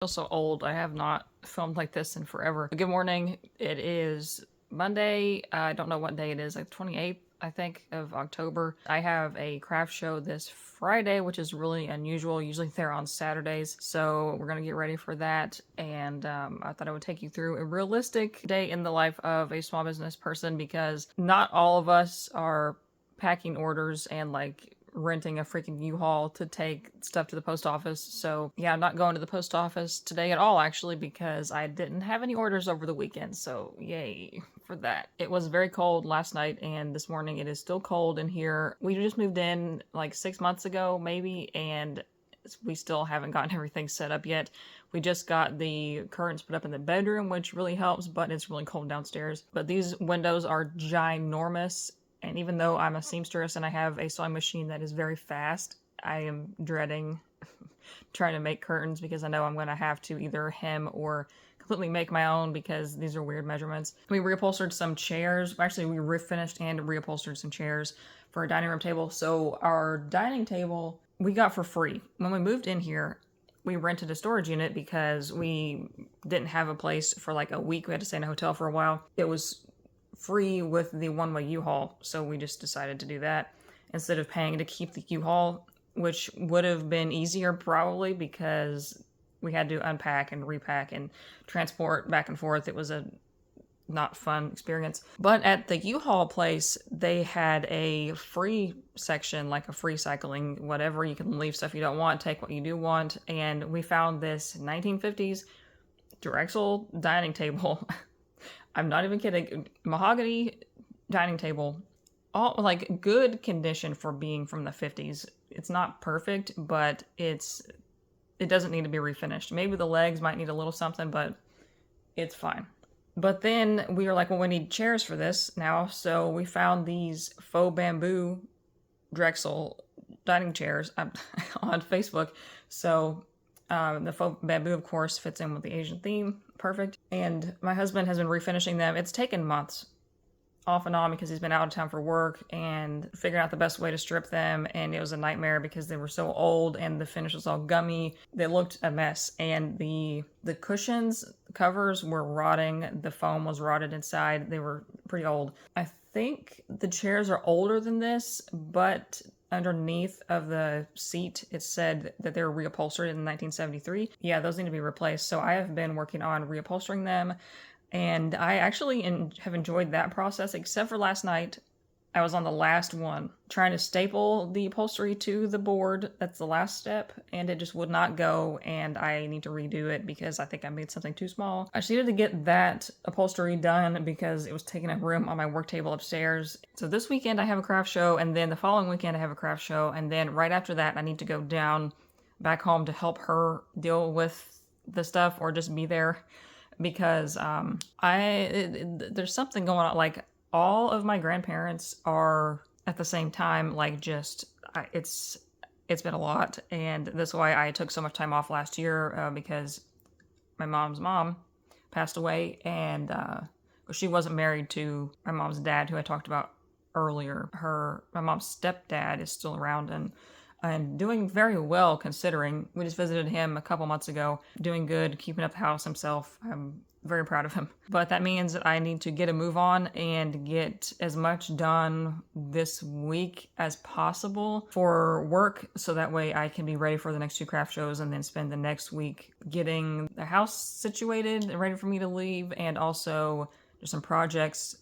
Feel so old. I have not filmed like this in forever. Good morning. It is Monday. I don't know what day it is, like 28th, I think, of October. I have a craft show this Friday, which is really unusual. Usually they're on Saturdays. So we're going to get ready for that. And I thought I would take you through a realistic day in the life of a small business person because not all of us are packing orders and like renting a freaking U-Haul to take stuff to the post office. So yeah, I'm not going to the post office today at all actually because I didn't have any orders over the weekend. So yay for that. It was very cold last night and this morning it is still cold in here. We just moved in like 6 months ago maybe, and we still haven't gotten everything set up yet. We just got the curtains put up in the bedroom, which really helps, but it's really cold downstairs. But these windows are ginormous, and even though I'm a seamstress and I have a sewing machine that is very fast, I am dreading trying to make curtains because I know I'm going to have to either hem or completely make my own because these are weird measurements. We reupholstered some chairs. Actually, we refinished and reupholstered some chairs for a dining room table. So our dining table we got for free. When we moved in here, we rented a storage unit because we didn't have a place for like a week. We had to stay in a hotel for a while. It was free with the one-way U-Haul, so we just decided to do that instead of paying to keep the U-Haul, which would have been easier probably because we had to unpack and repack and transport back and forth. It was a not fun experience. But at the U-Haul place, they had a free section, like a free cycling, whatever. You can leave stuff you don't want, take what you do want, and we found this 1950s Drexel dining table. I'm not even kidding. Mahogany dining table, all like good condition for being from the 50s. It's not perfect, but it doesn't need to be refinished. Maybe the legs might need a little something, but it's fine. But then we were like, well, we need chairs for this now, so we found these faux bamboo Drexel dining chairs on Facebook. So the faux bamboo, of course, fits in with the Asian theme. Perfect. And my husband has been refinishing them. It's taken months off and on because he's been out of town for work and figuring out the best way to strip them. And it was a nightmare because they were so old and the finish was all gummy. They looked a mess. And the cushions, covers were rotting. The foam was rotted inside. They were pretty old. I think the chairs are older than this, but underneath of the seat it said that they were reupholstered in 1973. Yeah, those need to be replaced. So I have been working on reupholstering them, and I actually have enjoyed that process, except for last night. I was on the last one trying to staple the upholstery to the board. That's the last step, and it just would not go, and I need to redo it because I think I made something too small. I just needed to get that upholstery done because it was taking up room on my work table upstairs. So this weekend I have a craft show, and then the following weekend I have a craft show, and then right after that I need to go down back home to help her deal with the stuff or just be there because there's something going on. Like, all of my grandparents are at the same time, like, just it's been a lot, and that's why I took so much time off last year because my mom's mom passed away, and she wasn't married to my mom's dad, who I talked about earlier. My mom's stepdad is still around and doing very well considering. We just visited him a couple months ago, doing good, keeping up the house himself. I'm very proud of him. But that means that I need to get a move on and get as much done this week as possible for work, so that way I can be ready for the next two craft shows and then spend the next week getting the house situated and ready for me to leave, and also there's some projects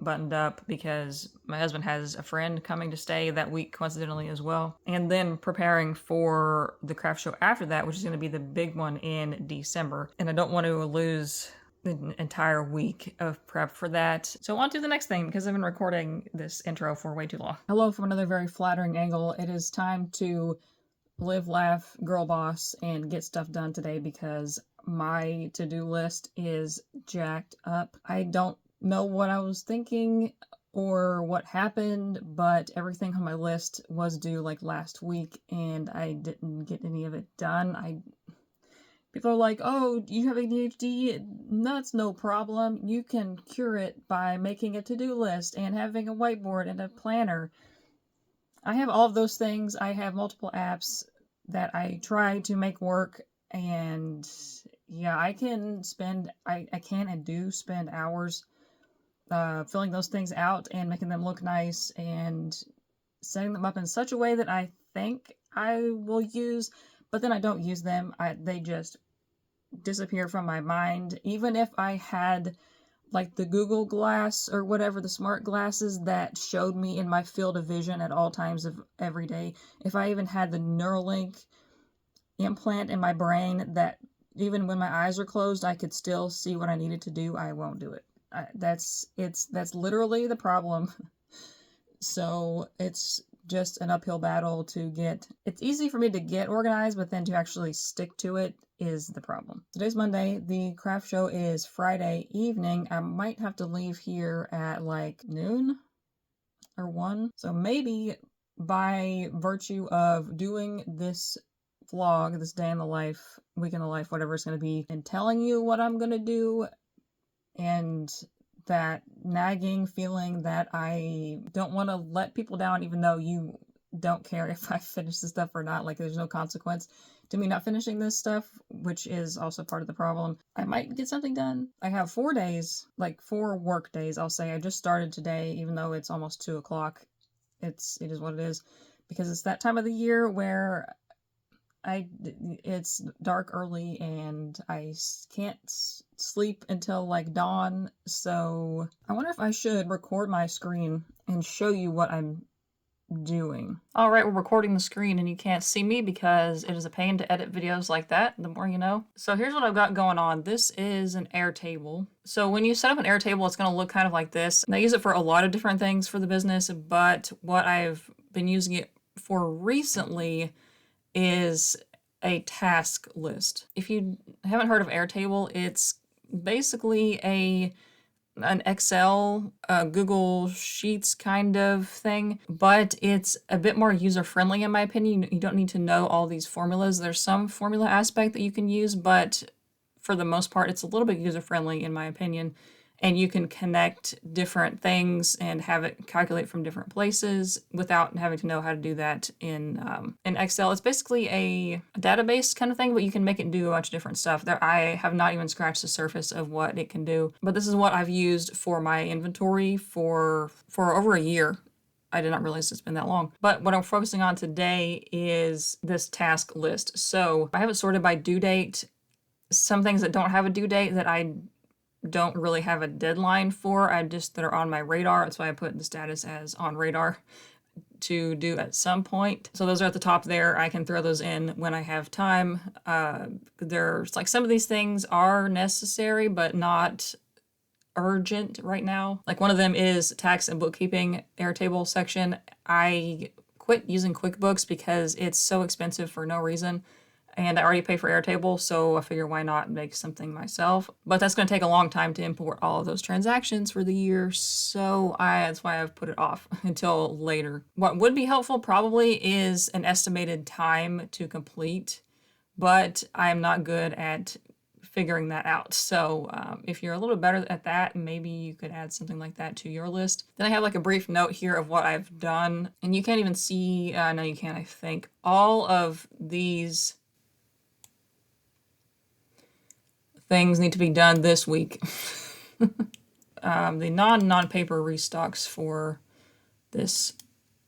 buttoned up because my husband has a friend coming to stay that week coincidentally as well, and then preparing for the craft show after that, which is going to be the big one in December, and I don't want to lose an entire week of prep for that. So on to the next thing, because I've been recording this intro for way too long. Hello from another very flattering angle. It is time to live, laugh, girl boss, and get stuff done today because my to-do list is jacked up. I don't know what I was thinking or what happened, but everything on my list was due like last week and I didn't get any of it done. People are like, oh, you have ADHD? That's no problem. You can cure it by making a to-do list and having a whiteboard and a planner. I have all of those things. I have multiple apps that I try to make work And yeah, I can spend, I can and do spend hours filling those things out and making them look nice and setting them up in such a way that I think I will use, but then I don't use them. They just disappear from my mind. Even if I had like the Google Glass or whatever, the smart glasses that showed me in my field of vision at all times of every day, if I even had the Neuralink implant in my brain that even when my eyes are closed, I could still see what I needed to do, I won't do it. That's literally the problem. So it's just an uphill battle to get. It's easy for me to get organized, but then to actually stick to it is the problem. Today's Monday. The craft show is Friday evening. I might have to leave here at like noon or 1. So maybe by virtue of doing this vlog, this day in the life, week in the life, whatever it's going to be, and telling you what I'm going to do, and that nagging feeling that I don't want to let people down, even though you don't care if I finish the stuff or not. Like, there's no consequence to me not finishing this stuff, which is also part of the problem. I might get something done. I have 4 days, like 4 work days, I'll say. I just started today, even though it's almost 2 o'clock. It is what it is, because it's that time of the year where it's dark early and I can't sleep until like dawn. So I wonder if I should record my screen and show you what I'm doing. All right, we're recording the screen and you can't see me because it is a pain to edit videos like that, the more you know. So here's what I've got going on. This is an Airtable. So when you set up an Airtable, it's going to look kind of like this. And I use it for a lot of different things for the business, but what I've been using it for recently is a task list. If you haven't heard of Airtable, it's basically an Excel, Google Sheets kind of thing, but it's a bit more user-friendly in my opinion. You don't need to know all these formulas. There's some formula aspect that you can use, but for the most part, it's a little bit user-friendly in my opinion. And you can connect different things and have it calculate from different places without having to know how to do that in Excel. It's basically a database kind of thing, but you can make it do a bunch of different stuff. I have not even scratched the surface of what it can do, but this is what I've used for my inventory for over a year. I did not realize it's been that long. But what I'm focusing on today is this task list. So I have it sorted by due date. Some things that don't have a due date that I don't really have a deadline for, that are on my radar. That's why I put the status as on radar to do at some point. So those are at the top there. I can throw those in when I have time. There's like some of these things are necessary, but not urgent right now. Like one of them is tax and bookkeeping Airtable section. I quit using QuickBooks because it's so expensive for no reason. And I already pay for Airtable, so I figure why not make something myself. But that's going to take a long time to import all of those transactions for the year, so that's why I've put it off until later. What would be helpful probably is an estimated time to complete, but I'm not good at figuring that out. So if you're a little bit better at that, maybe you could add something like that to your list. Then I have like a brief note here of what I've done, and you can't even see, no you can, I think. All of these things need to be done this week. The non-paper restocks for this.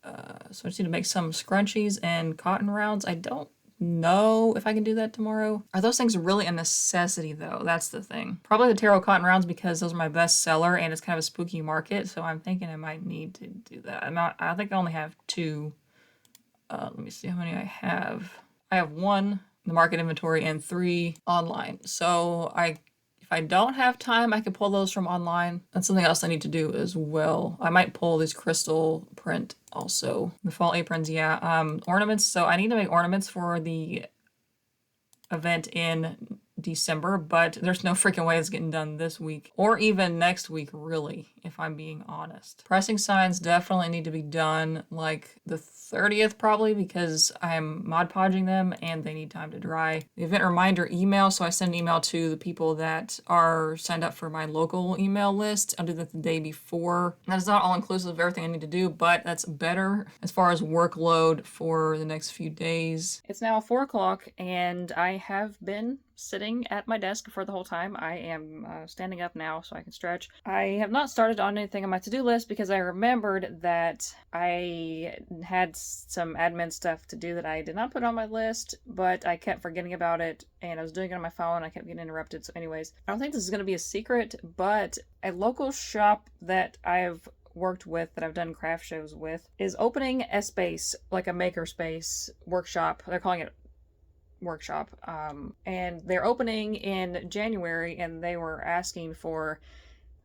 So I just need to make some scrunchies and cotton rounds. I don't know if I can do that tomorrow. Are those things really a necessity though? That's the thing. Probably the tarot cotton rounds because those are my best seller and it's kind of a spooky market. So I'm thinking I might need to do that. I think I only have 2. Let me see how many I have. I have 1 in the market inventory and 3 online. So if I don't have time, I could pull those from online. That's something else I need to do as well. I might pull these crystal print also. The fall aprons, yeah. Ornaments. So I need to make ornaments for the event in December, but there's no freaking way it's getting done this week or even next week, really, if I'm being honest. Pressing signs definitely need to be done like the 30th probably, because I'm Mod Podging them and they need time to dry. The event reminder email, so I send an email to the people that are signed up for my local email list. I'll do that the day before. That is not all inclusive of everything I need to do, but that's better as far as workload for the next few days. It's now 4 o'clock and I have been sitting at my desk for the whole time. I am standing up now so I can stretch. I have not started on anything on my to-do list because I remembered that I had some admin stuff to do that I did not put on my list, but I kept forgetting about it and I was doing it on my phone. I kept getting interrupted. So anyways, I don't think this is going to be a secret, but a local shop that I've worked with, that I've done craft shows with, is opening a space, like a makerspace workshop. They're calling it workshop, and they're opening in January, and they were asking for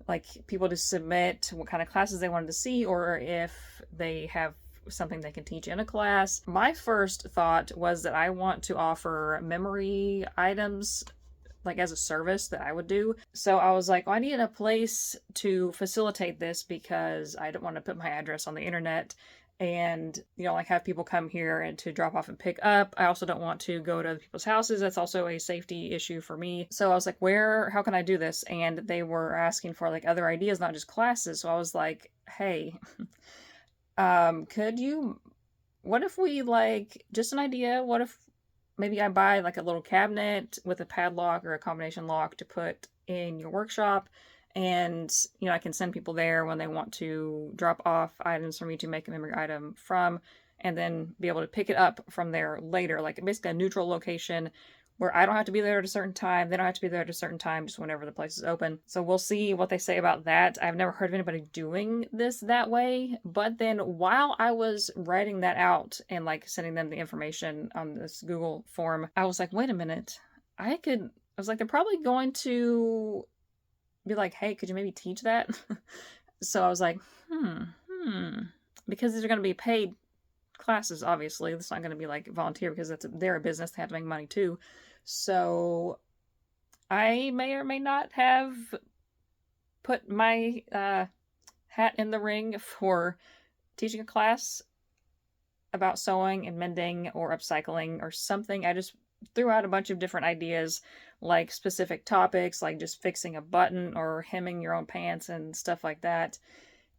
like people to submit what kind of classes they wanted to see, or if they have something they can teach in a class. My first thought was that I want to offer memory items like as a service that I would do. So I was like, well, I need a place to facilitate this because I don't want to put my address on the internet and, you know, like have people come here and to drop off and pick up. I also don't want to go to other people's houses. That's also a safety issue for me. So I was like, how can I do this? And they were asking for like other ideas, not just classes. So I was like, hey, what if we like, just an idea, what if maybe I buy like a little cabinet with a padlock or a combination lock to put in your workshop, and, you know, I can send people there when they want to drop off items for me to make a memory item from, and then be able to pick it up from there later, like basically a neutral location where I don't have to be there at a certain time, they don't have to be there at a certain time, just whenever the place is open. So we'll see what they say about that. I've never heard of anybody doing this that way, but then while I was writing that out and like sending them the information on this Google form, I was like, wait a minute, I was like, they're probably going to be like, hey, could you maybe teach that? So I was like, because these are going to be paid classes, obviously. It's not going to be like volunteer because they're a business. They have to make money too. So I may or may not have put my hat in the ring for teaching a class about sewing and mending or upcycling or something. I just threw out a bunch of different ideas, like specific topics, like just fixing a button or hemming your own pants and stuff like that.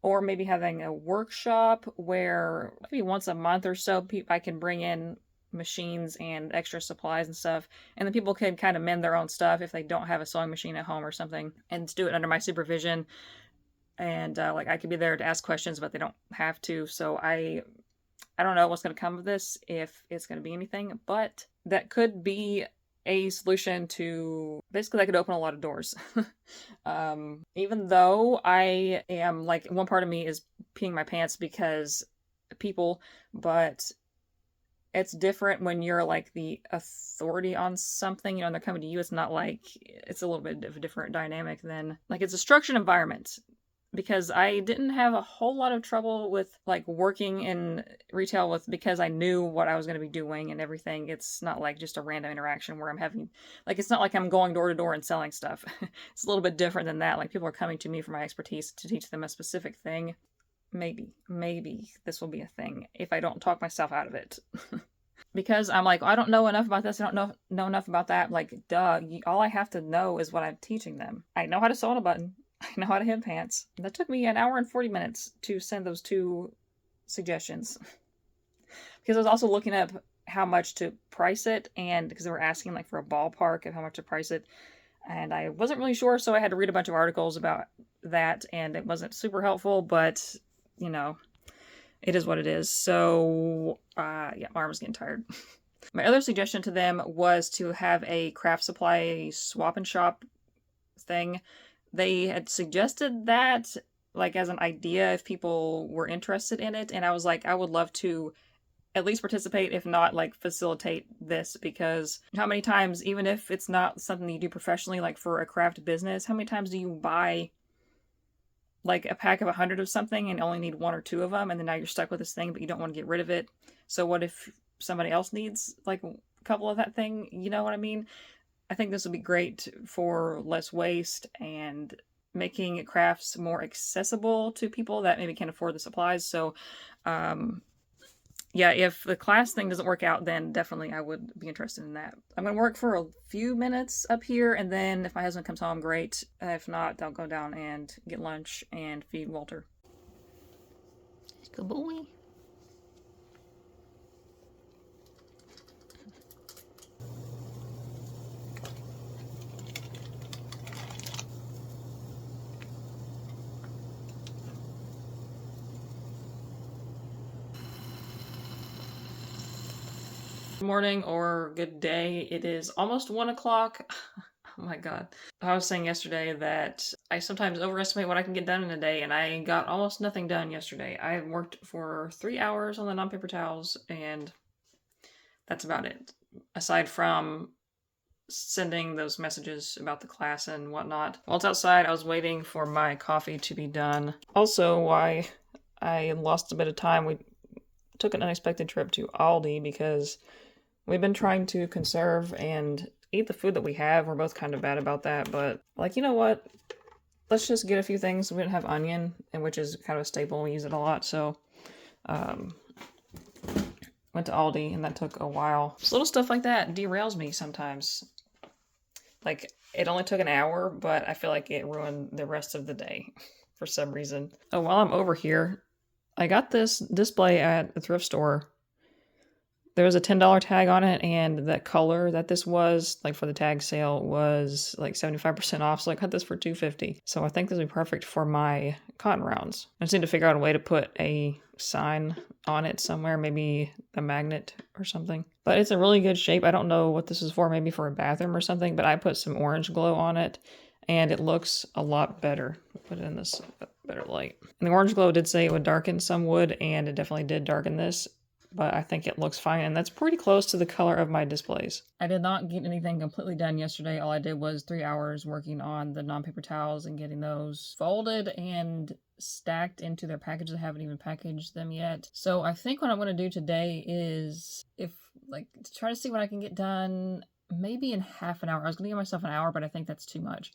Or maybe having a workshop where maybe once a month or so I can bring in machines and extra supplies and stuff, and then people can kind of mend their own stuff if they don't have a sewing machine at home or something, and do it under my supervision. And like I could be there to ask questions, but they don't have to. So I don't know what's going to come of this, if it's going to be anything, but that could be a solution to, basically that could open a lot of doors. Even though I am like, one part of me is peeing my pants because people, but it's different when you're like the authority on something, you know, and they're coming to you. It's not like, it's a little bit of a different dynamic than, like, it's a structured environment. Because I didn't have a whole lot of trouble with like working in retail because I knew what I was going to be doing and everything. It's not like just a random interaction where I'm having, like, it's not like I'm going door to door and selling stuff. It's a little bit different than that. Like, people are coming to me for my expertise to teach them a specific thing. Maybe this will be a thing if I don't talk myself out of it. Because I'm like, I don't know enough about this. I don't know enough about that. Like, duh, all I have to know is what I'm teaching them. I know how to sew on a button. I know how to hem pants. That took me an hour and 40 minutes to send those 2 suggestions. Because I was also looking up how much to price it, and because they were asking like for a ballpark of how much to price it, and I wasn't really sure, so I had to read a bunch of articles about that, and it wasn't super helpful, but, you know, it is what it is. So, yeah, my arm was getting tired. My other suggestion to them was to have a craft supply swap and shop thing. They had suggested that, like, as an idea if people were interested in it, and I was like, I would love to at least participate, if not, like, facilitate this, because how many times, even if it's not something you do professionally, like for a craft business, how many times do you buy, like, a pack of 100 of something and only need 1 or 2 of them, and then now you're stuck with this thing, but you don't want to get rid of it? So what if somebody else needs, like, a couple of that thing? You know what I mean? I think this would be great for less waste and making crafts more accessible to people that maybe can't afford the supplies. So, yeah, if the class thing doesn't work out, then definitely I would be interested in that. I'm going to work for a few minutes up here, and then if my husband comes home, great. If not, I'll go down and get lunch and feed Walter. Good boy. Morning or good day. It is almost 1 o'clock. Oh my god. I was saying yesterday that I sometimes overestimate what I can get done in a day, and I got almost nothing done yesterday. I worked for 3 hours on the non-paper towels, and that's about it. Aside from sending those messages about the class and whatnot. While it's outside, I was waiting for my coffee to be done. Also, why I lost a bit of time, we took an unexpected trip to Aldi because we've been trying to conserve and eat the food that we have. We're both kind of bad about that, but like, you know what? Let's just get a few things. We didn't have onion, and which is kind of a staple. We use it a lot, so went to Aldi, and that took a while. Just little stuff like that derails me sometimes. Like, it only took an hour, but I feel like it ruined the rest of the day for some reason. Oh, while I'm over here, I got this display at the thrift store. There was a $10 tag on it, and the color that this was, like for the tag sale, was like 75% off, so I got this for $2.50. So I think this would be perfect for my cotton rounds. I just need to figure out a way to put a sign on it somewhere, maybe a magnet or something. But it's in really good shape. I don't know what this is for, maybe for a bathroom or something, but I put some orange glow on it, and it looks a lot better. Put it in this better light. And the orange glow did say it would darken some wood, and it definitely did darken this. But I think it looks fine, and that's pretty close to the color of my displays. I did not get anything completely done yesterday. All I did was 3 hours working on the non-paper towels and getting those folded and stacked into their packages. I haven't even packaged them yet. So I think what I'm going to do today is try to see what I can get done maybe in half an hour. I was going to give myself an hour, but I think that's too much.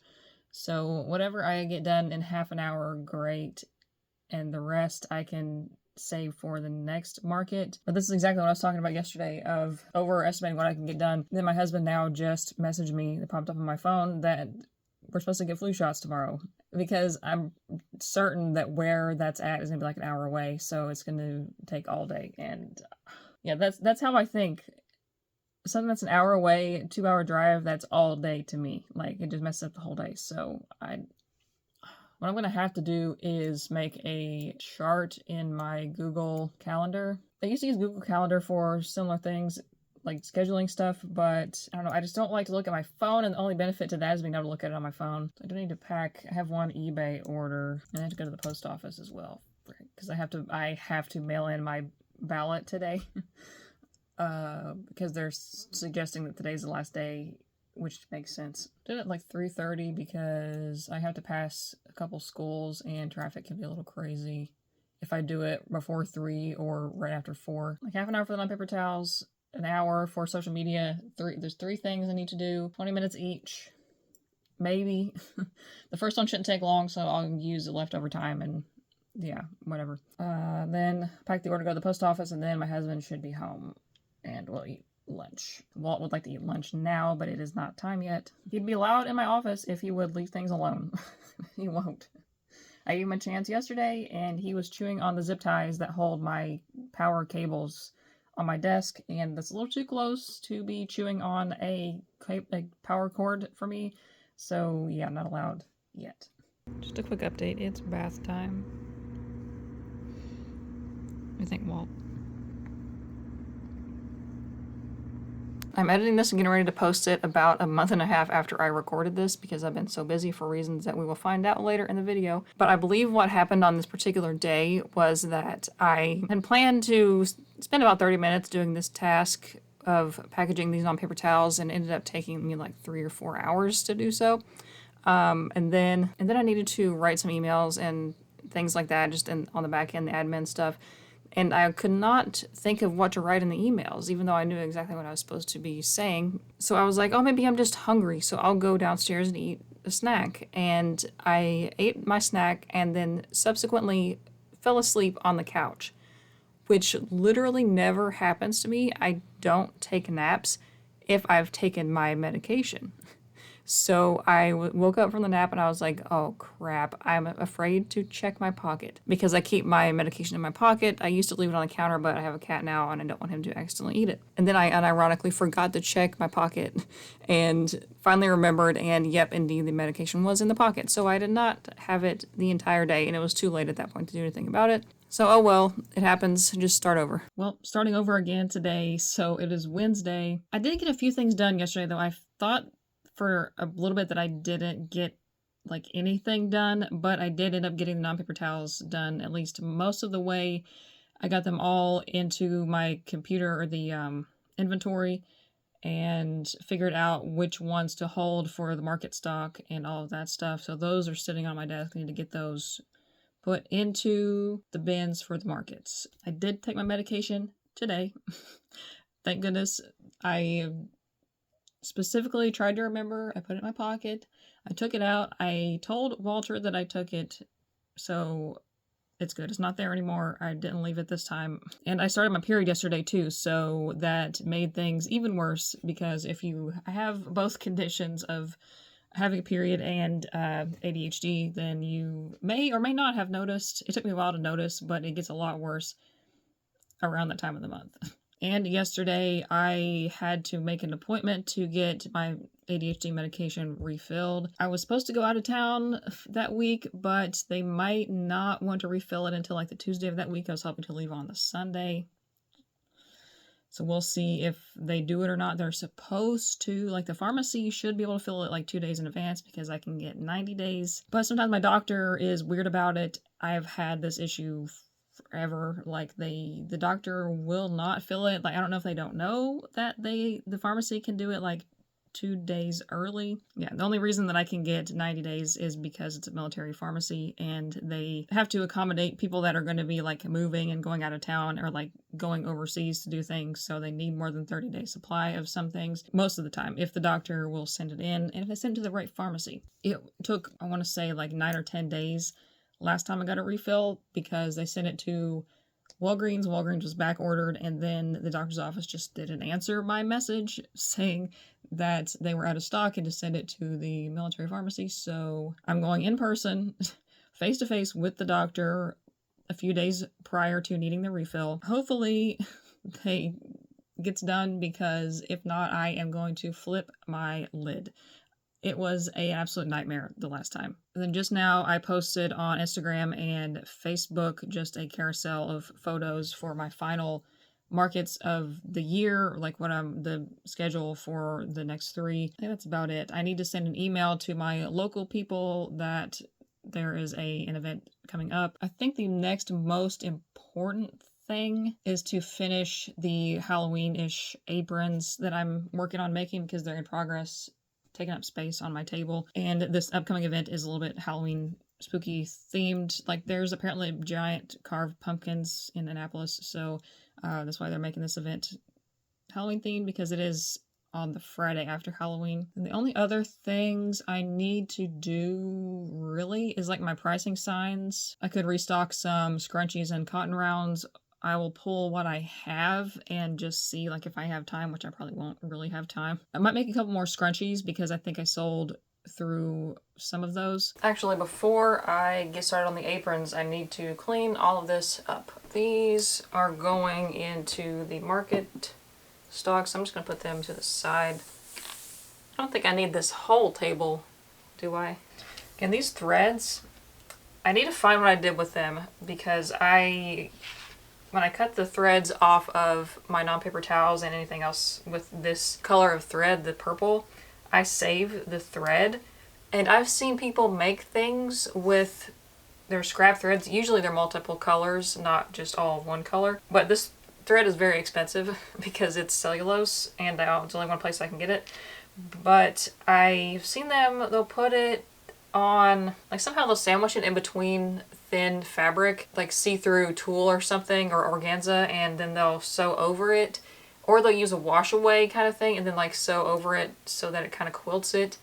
So whatever I get done in half an hour, great. And the rest I can save for the next market. But this is exactly what I was talking about yesterday, of overestimating what I can get done. Then my husband now just messaged me, it popped up on my phone, that we're supposed to get flu shots tomorrow, because I'm certain that where that's at is gonna be like an hour away, so it's gonna take all day. And yeah, that's how I think. Something that's an hour away, 2-hour drive, that's all day to me. Like, it just messes up the whole day. So what I'm going to have to do is make a chart in my Google Calendar. I used to use Google Calendar for similar things, like scheduling stuff, but I don't know, I just don't like to look at my phone, and the only benefit to that is being able to look at it on my phone. I do need to pack. I have one eBay order, and I have to go to the post office as well, because I have to mail in my ballot today, because they're suggesting that today's the last day, which makes sense. Did it like 3:30 because I have to pass a couple schools and traffic can be a little crazy if I do it before 3 or right after 4. Like half an hour for the non-paper towels, an hour for social media. There's 3 things I need to do, 20 minutes each, maybe. The first one shouldn't take long, so I'll use the leftover time, and yeah, whatever. Then pack the order, go to the post office, and then my husband should be home, and we'll eat lunch. Walt would like to eat lunch now, but it is not time yet. He'd be allowed in my office if he would leave things alone. He won't. I gave him a chance yesterday, and he was chewing on the zip ties that hold my power cables on my desk, and that's a little too close to be chewing on a power cord for me. So yeah, not allowed yet. Just a quick update. It's bath time. What do you think, Walt? I'm editing this and getting ready to post it about a month and a half after I recorded this, because I've been so busy for reasons that we will find out later in the video. But I believe what happened on this particular day was that I had planned to spend about 30 minutes doing this task of packaging these non-paper towels, and it ended up taking me like 3 or 4 hours to do so. And then I needed to write some emails and things like that, just on the back end, the admin stuff. And I could not think of what to write in the emails, even though I knew exactly what I was supposed to be saying. So I was like, oh, maybe I'm just hungry, so I'll go downstairs and eat a snack. And I ate my snack and then subsequently fell asleep on the couch, which literally never happens to me. I don't take naps if I've taken my medication. So I woke up from the nap and I was like, oh crap, I'm afraid to check my pocket because I keep my medication in my pocket. I used to leave it on the counter, but I have a cat now and I don't want him to accidentally eat it. And then I unironically forgot to check my pocket and finally remembered, and yep, indeed, the medication was in the pocket. So I did not have it the entire day, and it was too late at that point to do anything about it. So, oh well, it happens. Just start over. Well, starting over again today. So it is Wednesday. I did get a few things done yesterday, though. I thought for a little bit that I didn't get like anything done, but I did end up getting the non-paper towels done at least most of the way. I got them all into my computer or the inventory and figured out which ones to hold for the market stock and all of that stuff. So those are sitting on my desk. I need to get those put into the bins for the markets. I did take my medication today. Thank goodness. I specifically tried to remember. I put it in my pocket. I took it out. I told Walter that I took it, so it's good. It's not there anymore. I didn't leave it this time. And I started my period yesterday too, so that made things even worse because if you have both conditions of having a period and ADHD, then you may or may not have noticed. It took me a while to notice, but it gets a lot worse around that time of the month. And yesterday I had to make an appointment to get my ADHD medication refilled. I was supposed to go out of town that week, but they might not want to refill it until like the Tuesday of that week. I was hoping to leave on the Sunday. So we'll see if they do it or not. They're supposed to, like the pharmacy should be able to fill it like 2 days in advance because I can get 90 days. But sometimes my doctor is weird about it. I've had this issue forever. Like the doctor will not fill it. Like I don't know if they don't know that the pharmacy can do it like 2 days early. Yeah, the only reason that I can get 90 days is because it's a military pharmacy and they have to accommodate people that are going to be like moving and going out of town or like going overseas to do things. So they need more than 30-day supply of some things most of the time if the doctor will send it in and if they send it to the right pharmacy. It took, I want to say like 9 or 10 days last time I got a refill because they sent it to Walgreens. Walgreens was back ordered, and then the doctor's office just didn't answer my message saying that they were out of stock and to send it to the military pharmacy. So I'm going in person, face to face with the doctor a few days prior to needing the refill. Hopefully they gets done because if not, I am going to flip my lid. It was an absolute nightmare the last time. And then just now I posted on Instagram and Facebook just a carousel of photos for my final markets of the year, like what I'm the schedule for the next 3. I think that's about it. I need to send an email to my local people that there is an event coming up. I think the next most important thing is to finish the Halloween-ish aprons that I'm working on making because they're in progress, taking up space on my table. And this upcoming event is a little bit Halloween spooky themed. Like there's apparently giant carved pumpkins in Annapolis, so that's why they're making this event Halloween themed because it is on the Friday after Halloween. And the only other things I need to do really is like my pricing signs. I could restock some scrunchies and cotton rounds. I will pull what I have and just see like if I have time, which I probably won't really have time. I might make a couple more scrunchies because I think I sold through some of those. Actually, before I get started on the aprons, I need to clean all of this up. These are going into the market stock, so I'm just going to put them to the side. I don't think I need this whole table, do I? And these threads, I need to find what I did with them because when I cut the threads off of my non-paper towels and anything else with this color of thread, the purple, I save the thread. And I've seen people make things with their scrap threads. Usually they're multiple colors, not just all one color. But this thread is very expensive because it's cellulose and it's only one place I can get it. But I've seen them, they'll put it on, like somehow they'll sandwich it in between thin fabric, like see-through tulle or something, or organza, and then they'll sew over it. Or they'll use a wash away kind of thing and then like sew over it so that it kind of quilts it.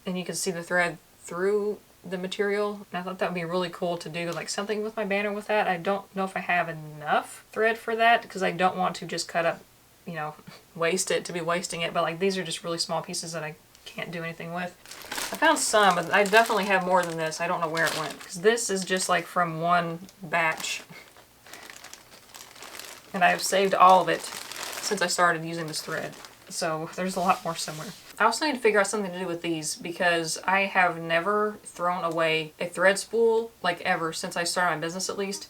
And you can see the thread through the material. And I thought that would be really cool to do like something with my banner with that. I don't know if I have enough thread for that because I don't want to just cut up, you know, waste it to be wasting it. But like these are just really small pieces that I can't do anything with. I found some, but I definitely have more than this. I don't know where it went because this is just like from one batch. And I have saved all of it since I started using this thread. So there's a lot more somewhere. I also need to figure out something to do with these because I have never thrown away a thread spool like ever since I started my business at least.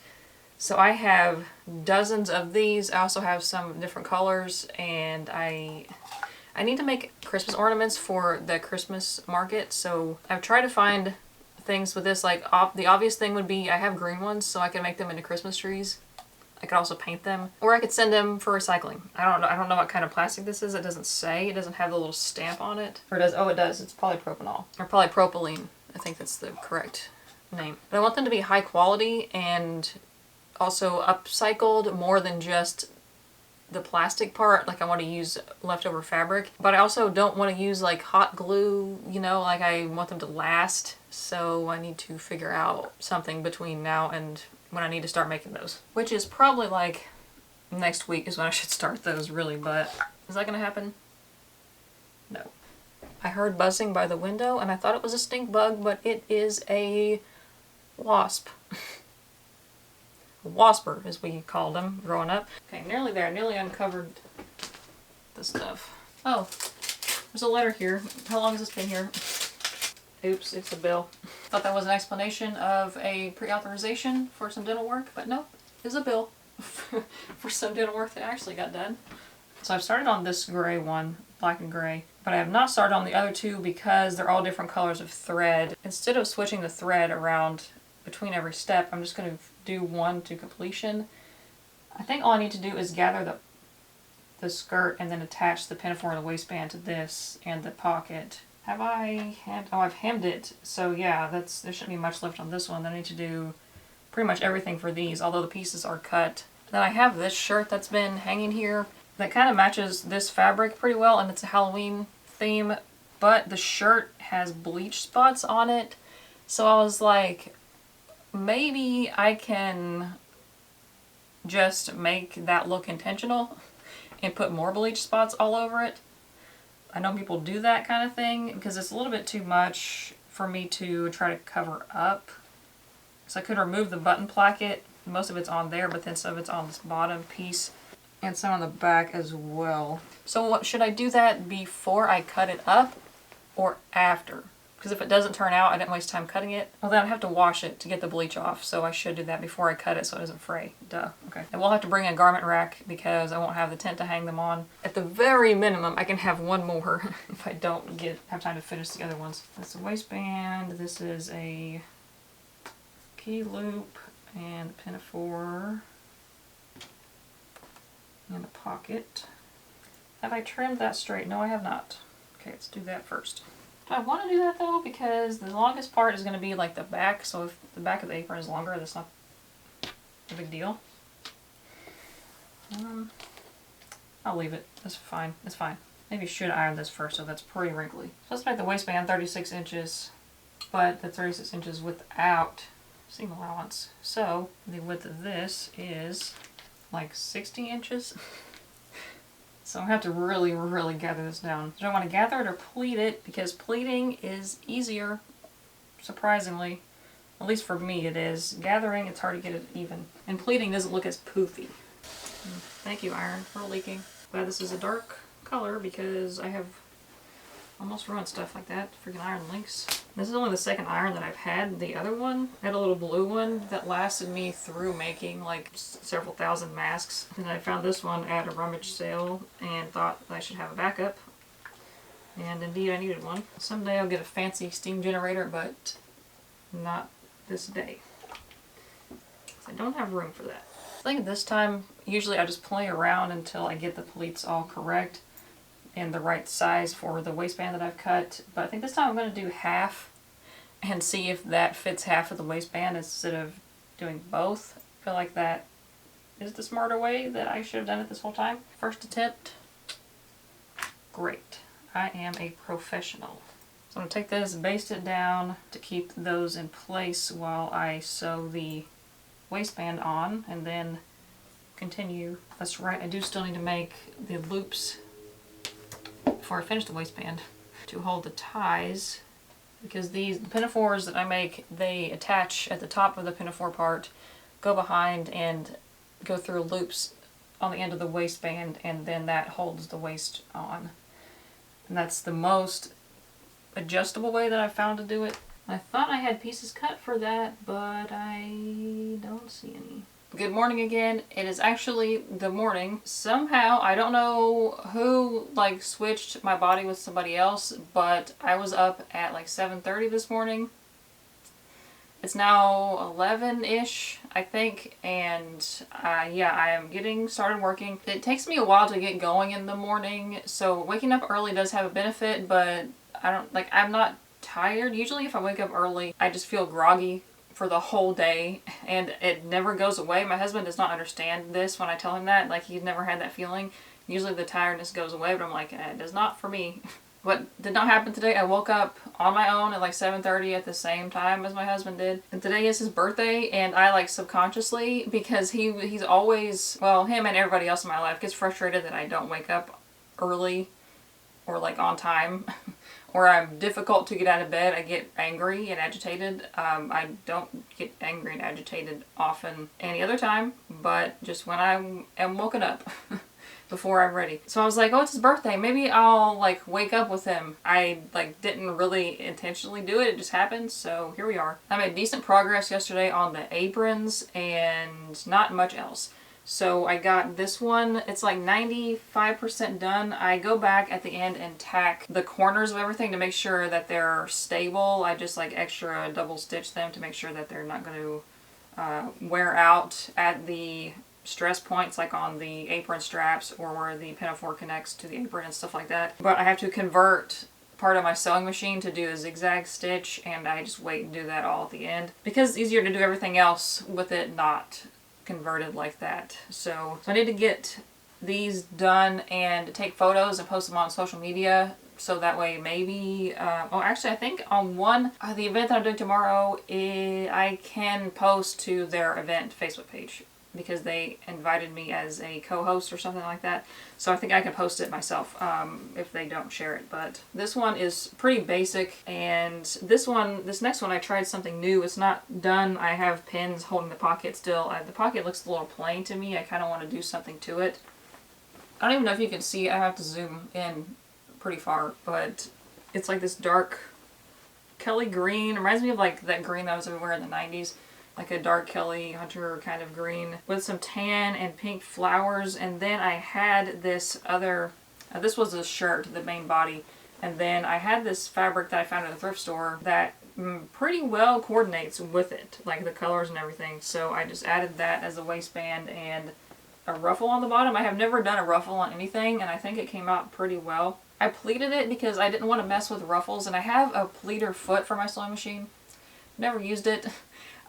So I have dozens of these. I also have some different colors and I need to make Christmas ornaments for the Christmas market. So I've tried to find things with this, like the obvious thing would be I have green ones so I can make them into Christmas trees. I could also paint them, or I could send them for recycling. I don't know what kind of plastic this is. It doesn't say. It doesn't have the little stamp on it. Or it does. Oh, it does. It's polypropanol or polypropylene. I think that's the correct name. But I want them to be high quality and also upcycled more than just the plastic part. Like I want to use leftover fabric, but I also don't want to use like hot glue, you know, like I want them to last. So I need to figure out something between now and when I need to start making those, which is probably like next week is when I should start those really, but is that gonna happen? No. I heard buzzing by the window and I thought it was a stink bug, but it is a wasp. A wasper, as we called them growing up. Okay, nearly there, nearly uncovered the stuff. Oh, there's a letter here. How long has this been here? Oops, it's a bill. Thought that was an explanation of a pre-authorization for some dental work, but no, it's a bill for some dental work that actually got done. So I've started on this gray one, black and gray, but I have not started on the other two because they're all different colors of thread. Instead of switching the thread around between every step, I'm just going to do one to completion. I think all I need to do is gather the skirt and then attach the pinafore and the waistband to this and the pocket. Have I had, oh, I've hemmed it. So yeah, there shouldn't be much left on this one. Then I need to do pretty much everything for these, although the pieces are cut. Then I have this shirt that's been hanging here that kind of matches this fabric pretty well, and it's a Halloween theme, but the shirt has bleach spots on it. So I was like, maybe I can just make that look intentional and put more bleach spots all over it. I know people do that kind of thing because it's a little bit too much for me to try to cover up. So I could remove the button placket. Most of it's on there, but then some of it's on this bottom piece and some on the back as well. So what, should I do that before I cut it up or after? Because if it doesn't turn out, I didn't waste time cutting it. Well, then I have to wash it to get the bleach off, so I should do that before I cut it so it doesn't fray. Duh. Okay. I will have to bring a garment rack because I won't have the tent to hang them on. At the very minimum, I can have one more if I don't have time to finish the other ones. That's a waistband. This is a key loop and the pinafore and the pocket. Have I trimmed that straight? No, I have not. Okay, let's do that first. I want to do that though because the longest part is going to be like the back, so if the back of the apron is longer, that's not a big deal. I'll leave it. That's fine. It's fine. Maybe I should iron this first, so that's pretty wrinkly. So let's make the waistband 36 inches, but the 36 inches without seam allowance. So the width of this is like 60 inches. So I have to really, really gather this down. Do I want to gather it or pleat it? Because pleating is easier, surprisingly. At least for me it is. Gathering, it's hard to get it even. And pleating doesn't look as poofy. Thank you, iron, for leaking. Glad this is a dark color because I have almost ruined stuff like that. Freaking iron links. This is only the second iron that I've had. The other one, I had a little blue one that lasted me through making like several thousand masks. And I found this one at a rummage sale and thought I should have a backup. And indeed I needed one. Someday I'll get a fancy steam generator, but not this day. I don't have room for that. I think this time, usually I just play around until I get the pleats all correct and the right size for the waistband that I've cut. But I think this time I'm going to do half and see if that fits half of the waistband instead of doing both. I feel like that is the smarter way, that I should have done it this whole time. First attempt. Great. I am a professional. So I'm going to take this, baste it down to keep those in place while I sew the waistband on, and then continue. That's right, I do still need to make the loops before I finish the waistband to hold the ties, because the pinafores that I make, they attach at the top of the pinafore part, go behind and go through loops on the end of the waistband, and then that holds the waist on. And that's the most adjustable way that I found to do it. I thought I had pieces cut for that, but I don't see any. Good morning again. It is actually the morning. Somehow, I don't know who like switched my body with somebody else, but I was up at like 7:30 this morning. It's now 11-ish, I think, and yeah, I am getting started working. It takes me a while to get going in the morning, so waking up early does have a benefit, but I'm not tired. Usually if I wake up early, I just feel groggy for the whole day, and it never goes away. My husband does not understand this when I tell him that. Like, he's never had that feeling. Usually the tiredness goes away, but I'm like, it does not for me. What did not happen today, I woke up on my own at like 7:30 at the same time as my husband did. And today is his birthday, and I like subconsciously, because he's always, well, him and everybody else in my life gets frustrated that I don't wake up early or like on time. Or I'm difficult to get out of bed. I get angry and agitated. I don't get angry and agitated often any other time, but just when I am woken up before I'm ready. So I was like, oh, it's his birthday. Maybe I'll like wake up with him. I like didn't really intentionally do it. It just happened. So here we are. I made decent progress yesterday on the aprons and not much else. So I got this one, it's like 95% done. I go back at the end and tack the corners of everything to make sure that they're stable. I just like extra double stitch them to make sure that they're not going to wear out at the stress points, like on the apron straps or where the pinafore connects to the apron and stuff like that. But I have to convert part of my sewing machine to do a zigzag stitch, and I just wait and do that all at the end because it's easier to do everything else with it not converted like that. So I need to get these done and take photos and post them on social media, so that way maybe actually I think on the event that I'm doing tomorrow, I can post to their event Facebook page because they invited me as a co-host or something like that. So I think I can post it myself if they don't share it. But this one is pretty basic, and this next one I tried something new. It's not done. I have pins holding the pocket still. The pocket looks a little plain to me. I kind of want to do something to it. I don't even know if you can see. I have to zoom in pretty far, but it's like this dark Kelly green. It reminds me of like that green that was everywhere in the 90s. Like a dark Kelly Hunter kind of green with some tan and pink flowers. And then I had this other, this was a shirt, the main body. And then I had this fabric that I found at a thrift store that pretty well coordinates with it, like the colors and everything. So I just added that as a waistband and a ruffle on the bottom. I have never done a ruffle on anything, and I think it came out pretty well. I pleated it because I didn't want to mess with ruffles, and I have a pleater foot for my sewing machine. Never used it.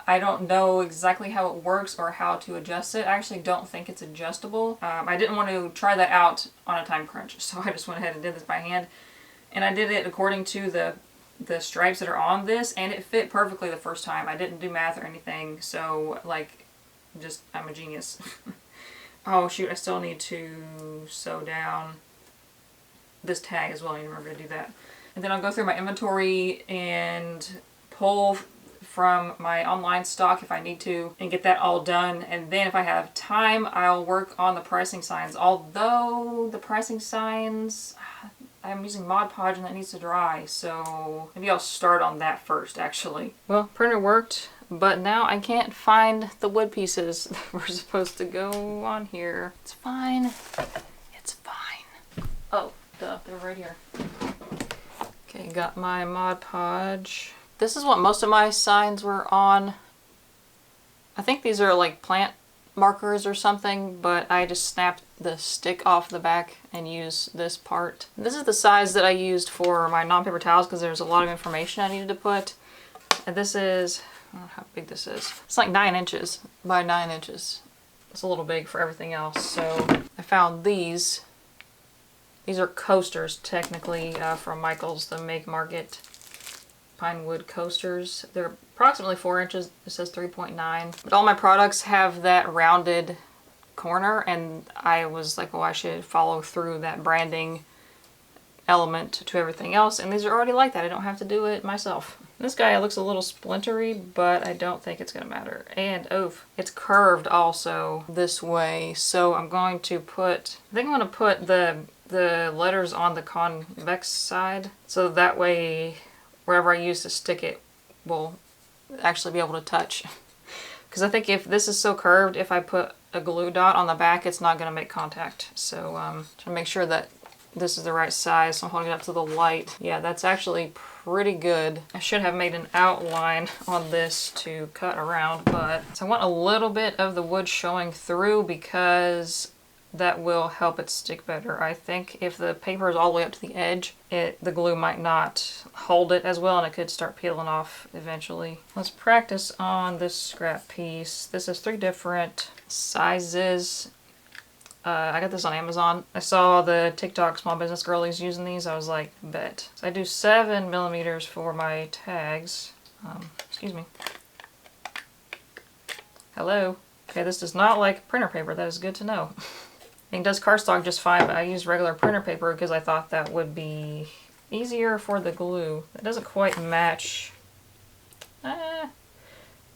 I don't know exactly how it works or how to adjust it. I actually don't think it's adjustable. I didn't want to try that out on a time crunch, so I just went ahead and did this by hand. And I did it according to the stripes that are on this, and it fit perfectly the first time. I didn't do math or anything, so like, just, I'm a genius. Oh shoot, I still need to sew down this tag as well. I remember to do that. And then I'll go through my inventory and pull from my online stock if I need to and get that all done. And then if I have time, I'll work on the pricing signs. Although the pricing signs, I'm using Mod Podge and that needs to dry, so maybe I'll start on that first actually. Well, printer worked, but now I can't find the wood pieces that were supposed to go on here. It's fine. It's fine. Oh, duh, they're right here. Okay, got my Mod Podge. This is what most of my signs were on. I think these are like plant markers or something, but I just snapped the stick off the back and used this part. This is the size that I used for my non-paper towels because there's a lot of information I needed to put. And this is, I don't know how big this is. It's like 9 inches by 9 inches. It's a little big for everything else. So I found these. These are coasters, technically, from Michael's, the Make Market pine wood coasters. They're approximately 4 inches. It says 3.9. But all my products have that rounded corner, and I was like, well, I should follow through that branding element to everything else, and these are already like that. I don't have to do it myself. This guy looks a little splintery, but I don't think it's gonna matter. And oof, it's curved also this way, so I'm going to put, I think I'm gonna put the letters on the convex side, so that way wherever I use to stick it will actually be able to touch. Because I think if this is so curved, if I put a glue dot on the back, it's not going to make contact. So to make sure that this is the right size, so I'm holding it up to the light. Yeah, that's actually pretty good. I should have made an outline on this to cut around, but so I want a little bit of the wood showing through because that will help it stick better. I think if the paper is all the way up to the edge, the glue might not hold it as well, and it could start peeling off eventually. Let's practice on this scrap piece. This is 3 different sizes. I got this on Amazon. I saw the TikTok small business girlies using these. I was like, bet. So I do 7 millimeters for my tags. Excuse me. Hello. Okay, this does not like printer paper. That is good to know. It does cardstock just fine, but I use regular printer paper because I thought that would be easier for the glue. It doesn't quite match.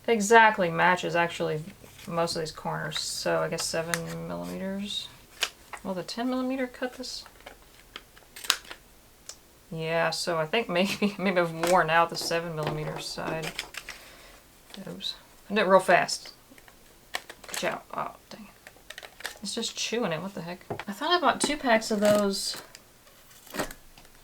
Exactly matches actually most of these corners. So I guess 7 millimeters. Will the 10 millimeter cut this? Yeah, so I think maybe I've worn out the 7 millimeter side. Oops. I did it real fast. Good job. Oh, dang it. It's just chewing it. What the heck? I thought I bought 2 packs of those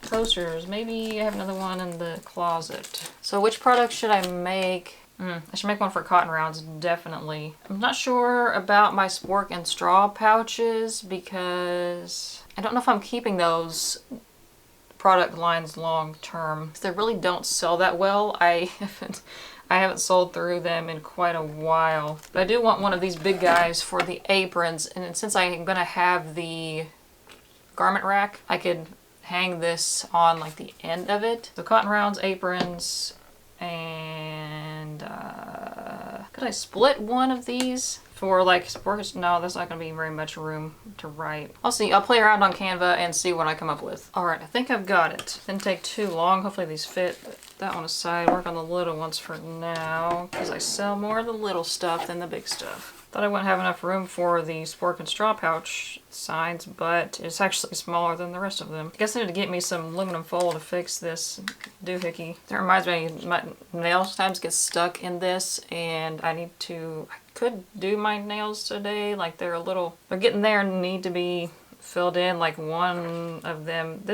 coasters. Maybe I have another one in the closet. So which product should I make? I should make one for cotton rounds, definitely. I'm not sure about my spork and straw pouches because I don't know if I'm keeping those product lines long term. They really don't sell that well. I haven't sold through them in quite a while. But I do want one of these big guys for the aprons, and since I'm gonna have the garment rack, I could hang this on like the end of it. So cotton rounds, aprons, and could I split one of these for like sports? No, that's not gonna be very much room to write. I'll see. I'll play around on Canva and see what I come up with. All right, I think I've got it. Didn't take too long. Hopefully these fit. But that one aside, work on the little ones for now because I sell more of the little stuff than the big stuff. Thought I wouldn't have enough room for the spork and straw pouch signs, but it's actually smaller than the rest of them. I guess I need to get me some aluminum foil to fix this doohickey. That reminds me, my nails sometimes get stuck in this, and I could do my nails today. Like they're getting there and need to be filled in. Like one of them,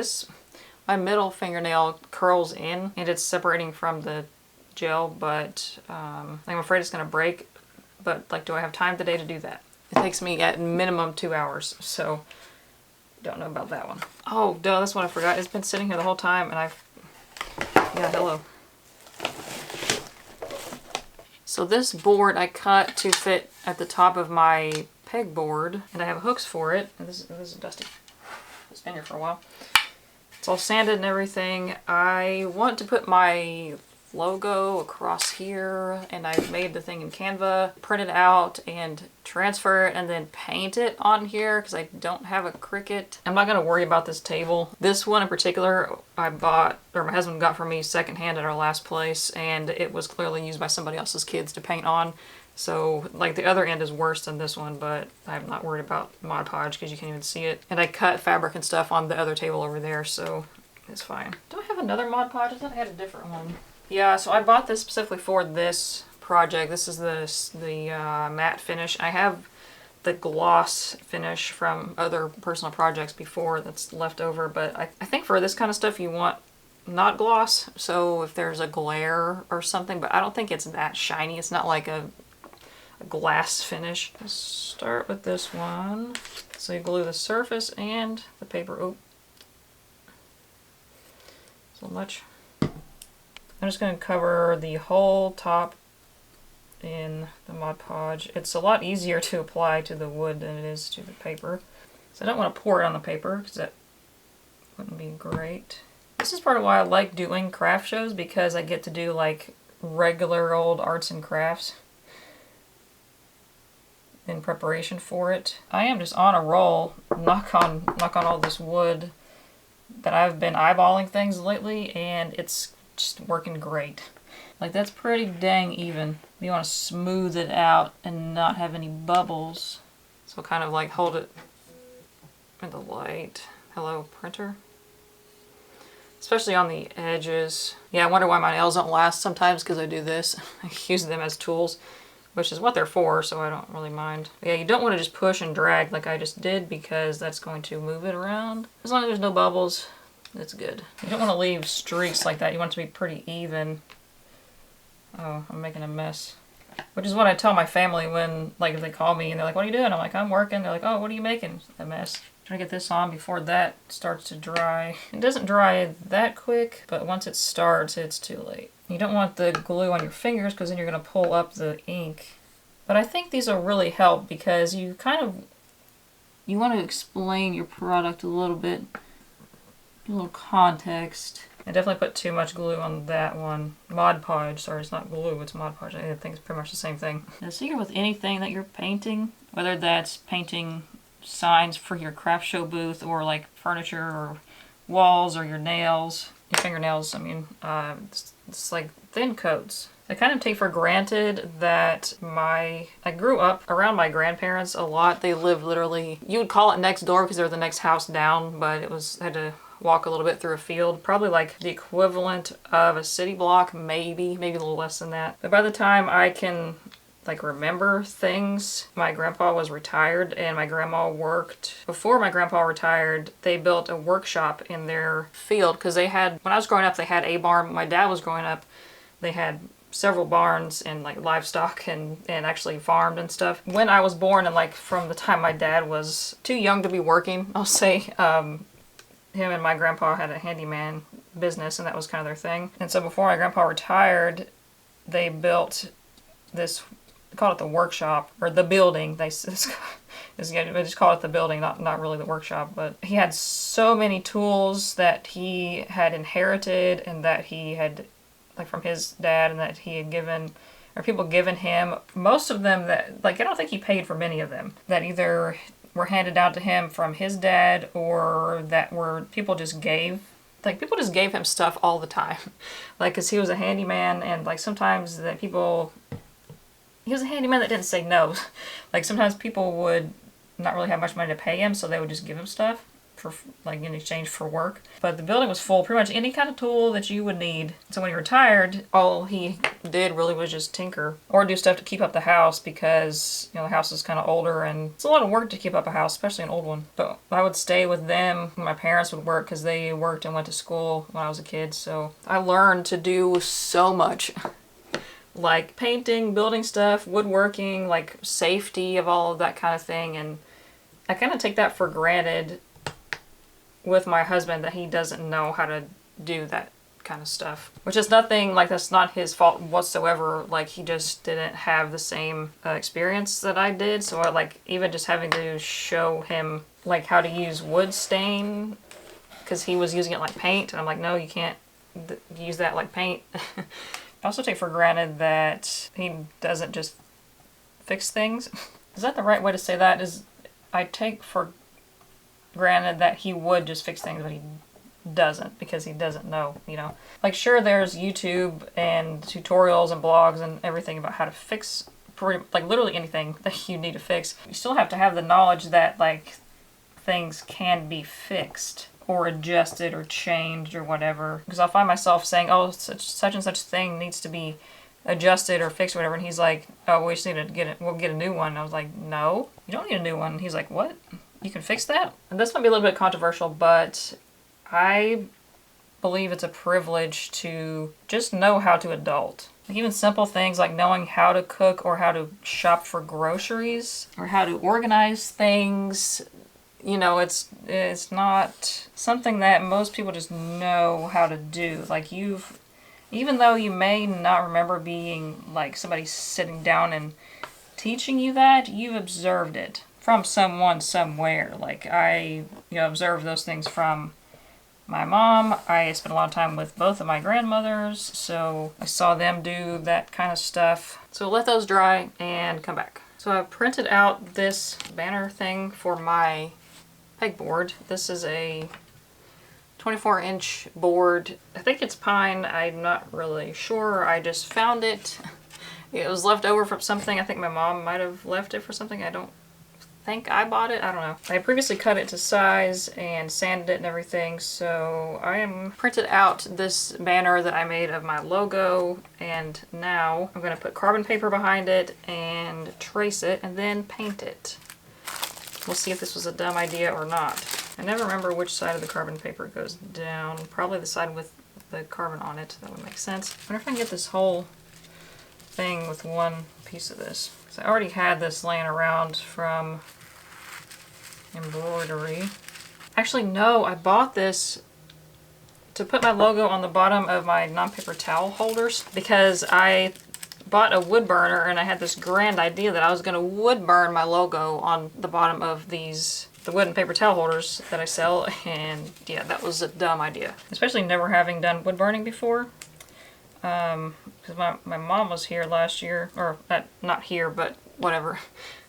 my middle fingernail curls in, and it's separating from the gel, but I'm afraid it's gonna break. But like, do I have time today to do that? It takes me at minimum 2 hours, so don't know about that one. Oh, duh, that's what I forgot. It's been sitting here the whole time, and yeah, hello. So this board I cut to fit at the top of my pegboard, and I have hooks for it. And this is dusty. It's been here for a while. It's all sanded and everything. I want to put my logo across here, and I made the thing in Canva, print it out and transfer it, and then paint it on here because I don't have a Cricut. I'm not going to worry about this table. This one in particular I bought, or my husband got for me secondhand at our last place, and it was clearly used by somebody else's kids to paint on. So like the other end is worse than this one, but I'm not worried about Mod Podge because you can't even see it. And I cut fabric and stuff on the other table over there, so it's fine. Do I have another Mod Podge? I thought I had a different one. Yeah, so I bought this specifically for this project. This is the matte finish. I have the gloss finish from other personal projects before that's left over, but I think for this kind of stuff you want not gloss, so if there's a glare or something, but I don't think it's that shiny. It's not like a glass finish. Let's start with this one. So you glue the surface and the paper. Oh, so much. I I'm just going to cover the whole top in the Mod Podge. It's a lot easier to apply to the wood than it is to the paper. So I don't want to pour it on the paper because that wouldn't be great. This is part of why I like doing craft shows, because I get to do like regular old arts and crafts in preparation for it. I am just on a roll. Knock on all this wood that I've been eyeballing things lately, and it's just working great. Like, that's pretty dang even. You want to smooth it out and not have any bubbles. So kind of like hold it in the light. Hello, printer. Especially on the edges. Yeah, I wonder why my nails don't last sometimes, because I do this. I use them as tools, which is what they're for, so I don't really mind. But yeah, you don't want to just push and drag like I just did, because that's going to move it around. As long as there's no bubbles, it's good. You don't want to leave streaks like that. You want it to be pretty even. Oh, I'm making a mess. Which is what I tell my family when, like, if they call me and they're like, what are you doing? I'm like, I'm working. They're like, oh, what are you making? A mess. Trying to get this on before that starts to dry. It doesn't dry that quick, but once it starts, it's too late. You don't want the glue on your fingers, because then you're going to pull up the ink. But I think these will really help, because you want to explain your product a little bit, a little context. I definitely put too much glue on that one. Mod Podge, sorry, it's not glue, it's Mod Podge. I think it's pretty much the same thing. The secret with anything that you're painting, whether that's painting signs for your craft show booth, or like furniture or walls, or your nails, your fingernails, I mean, it's like thin coats. I kind of take for granted that I grew up around my grandparents a lot. They lived literally, you would call it next door because they were the next house down, but I had to walk a little bit through a field, probably like the equivalent of a city block, maybe a little less than that. But by the time I can like remember things, my grandpa was retired and my grandma worked. Before my grandpa retired, they built a workshop in their field, because when I was growing up, they had a barn. When my dad was growing up, they had several barns and like livestock and actually farmed and stuff. When I was born, and like from the time my dad was too young to be working, I'll say, him and my grandpa had a handyman business, and that was kind of their thing. And so before my grandpa retired, they built this, they called it the workshop, or the building. They just call it the building, not really the workshop. But he had so many tools that he had inherited, and that he had, like, from his dad, and that he had given, or people given him. Most of them that, like, I don't think he paid for many of them, that either were handed down to him from his dad, or that were people just gave. Like, people just gave him stuff all the time. Like, because he was a handyman, and like sometimes that people, he was a handyman that didn't say no. Like, sometimes people would not really have much money to pay him, so they would just give him stuff for, like, in exchange for work. But the building was full, pretty much any kind of tool that you would need. So when he retired, all he did really was just tinker or do stuff to keep up the house, because, you know, the house is kind of older and it's a lot of work to keep up a house, especially an old one. But I would stay with them when my parents would work, because they worked and went to school when I was a kid. So I learned to do so much. Like painting, building stuff, woodworking, like safety of all of that kind of thing. And I kind of take that for granted with my husband, that he doesn't know how to do that kind of stuff. Which is nothing, like, that's not his fault whatsoever. Like, he just didn't have the same experience that I did. So I, like, even just having to show him, like, how to use wood stain, because he was using it like paint, and I'm like, no, you can't use that like paint. I also take for granted that he doesn't just fix things. Is that the right way to say that? I take for granted that he would just fix things, but he doesn't, because he doesn't know, you know. Like, sure, there's YouTube and tutorials and blogs and everything about how to fix like literally anything that you need to fix. You still have to have the knowledge that, like, things can be fixed or adjusted or changed or whatever. Because I'll find myself saying, oh, such and such thing needs to be adjusted or fixed or whatever, and he's like, oh, we just need to get it, we'll get a new one. And I was like, no, you don't need a new one. And he's like, what? You can fix that? And this might be a little bit controversial, but I believe it's a privilege to just know how to adult. Like, even simple things like knowing how to cook, or how to shop for groceries, or how to organize things. You know, it's not something that most people just know how to do. Like, Even though you may not remember being like somebody sitting down and teaching you that, you've observed it from someone somewhere. Like I, observed those things from my mom. I spent a lot of time with both of my grandmothers, so I saw them do that kind of stuff. So let those dry and come back. So I printed out this banner thing for my pegboard. This is a 24-inch board. I think it's pine. I'm not really sure. I just found it. It was left over from something. I think my mom might have left it for something. I don't think I bought it. I don't know. I previously cut it to size and sanded it and everything. So I am printed out this banner that I made of my logo. And now I'm going to put carbon paper behind it and trace it and then paint it. We'll see if this was a dumb idea or not. I never remember which side of the carbon paper goes down. Probably the side with the carbon on it. That would make sense. I wonder if I can get this whole thing with one piece of this. So I already had this laying around from embroidery. Actually, no, I bought this to put my logo on the bottom of my non-paper towel holders because I bought a wood burner and I had this grand idea that I was going to wood burn my logo on the bottom of the wood and paper towel holders that I sell, and yeah, that was a dumb idea. Especially never having done wood burning before. Because my mom was here last year, or not here, but whatever.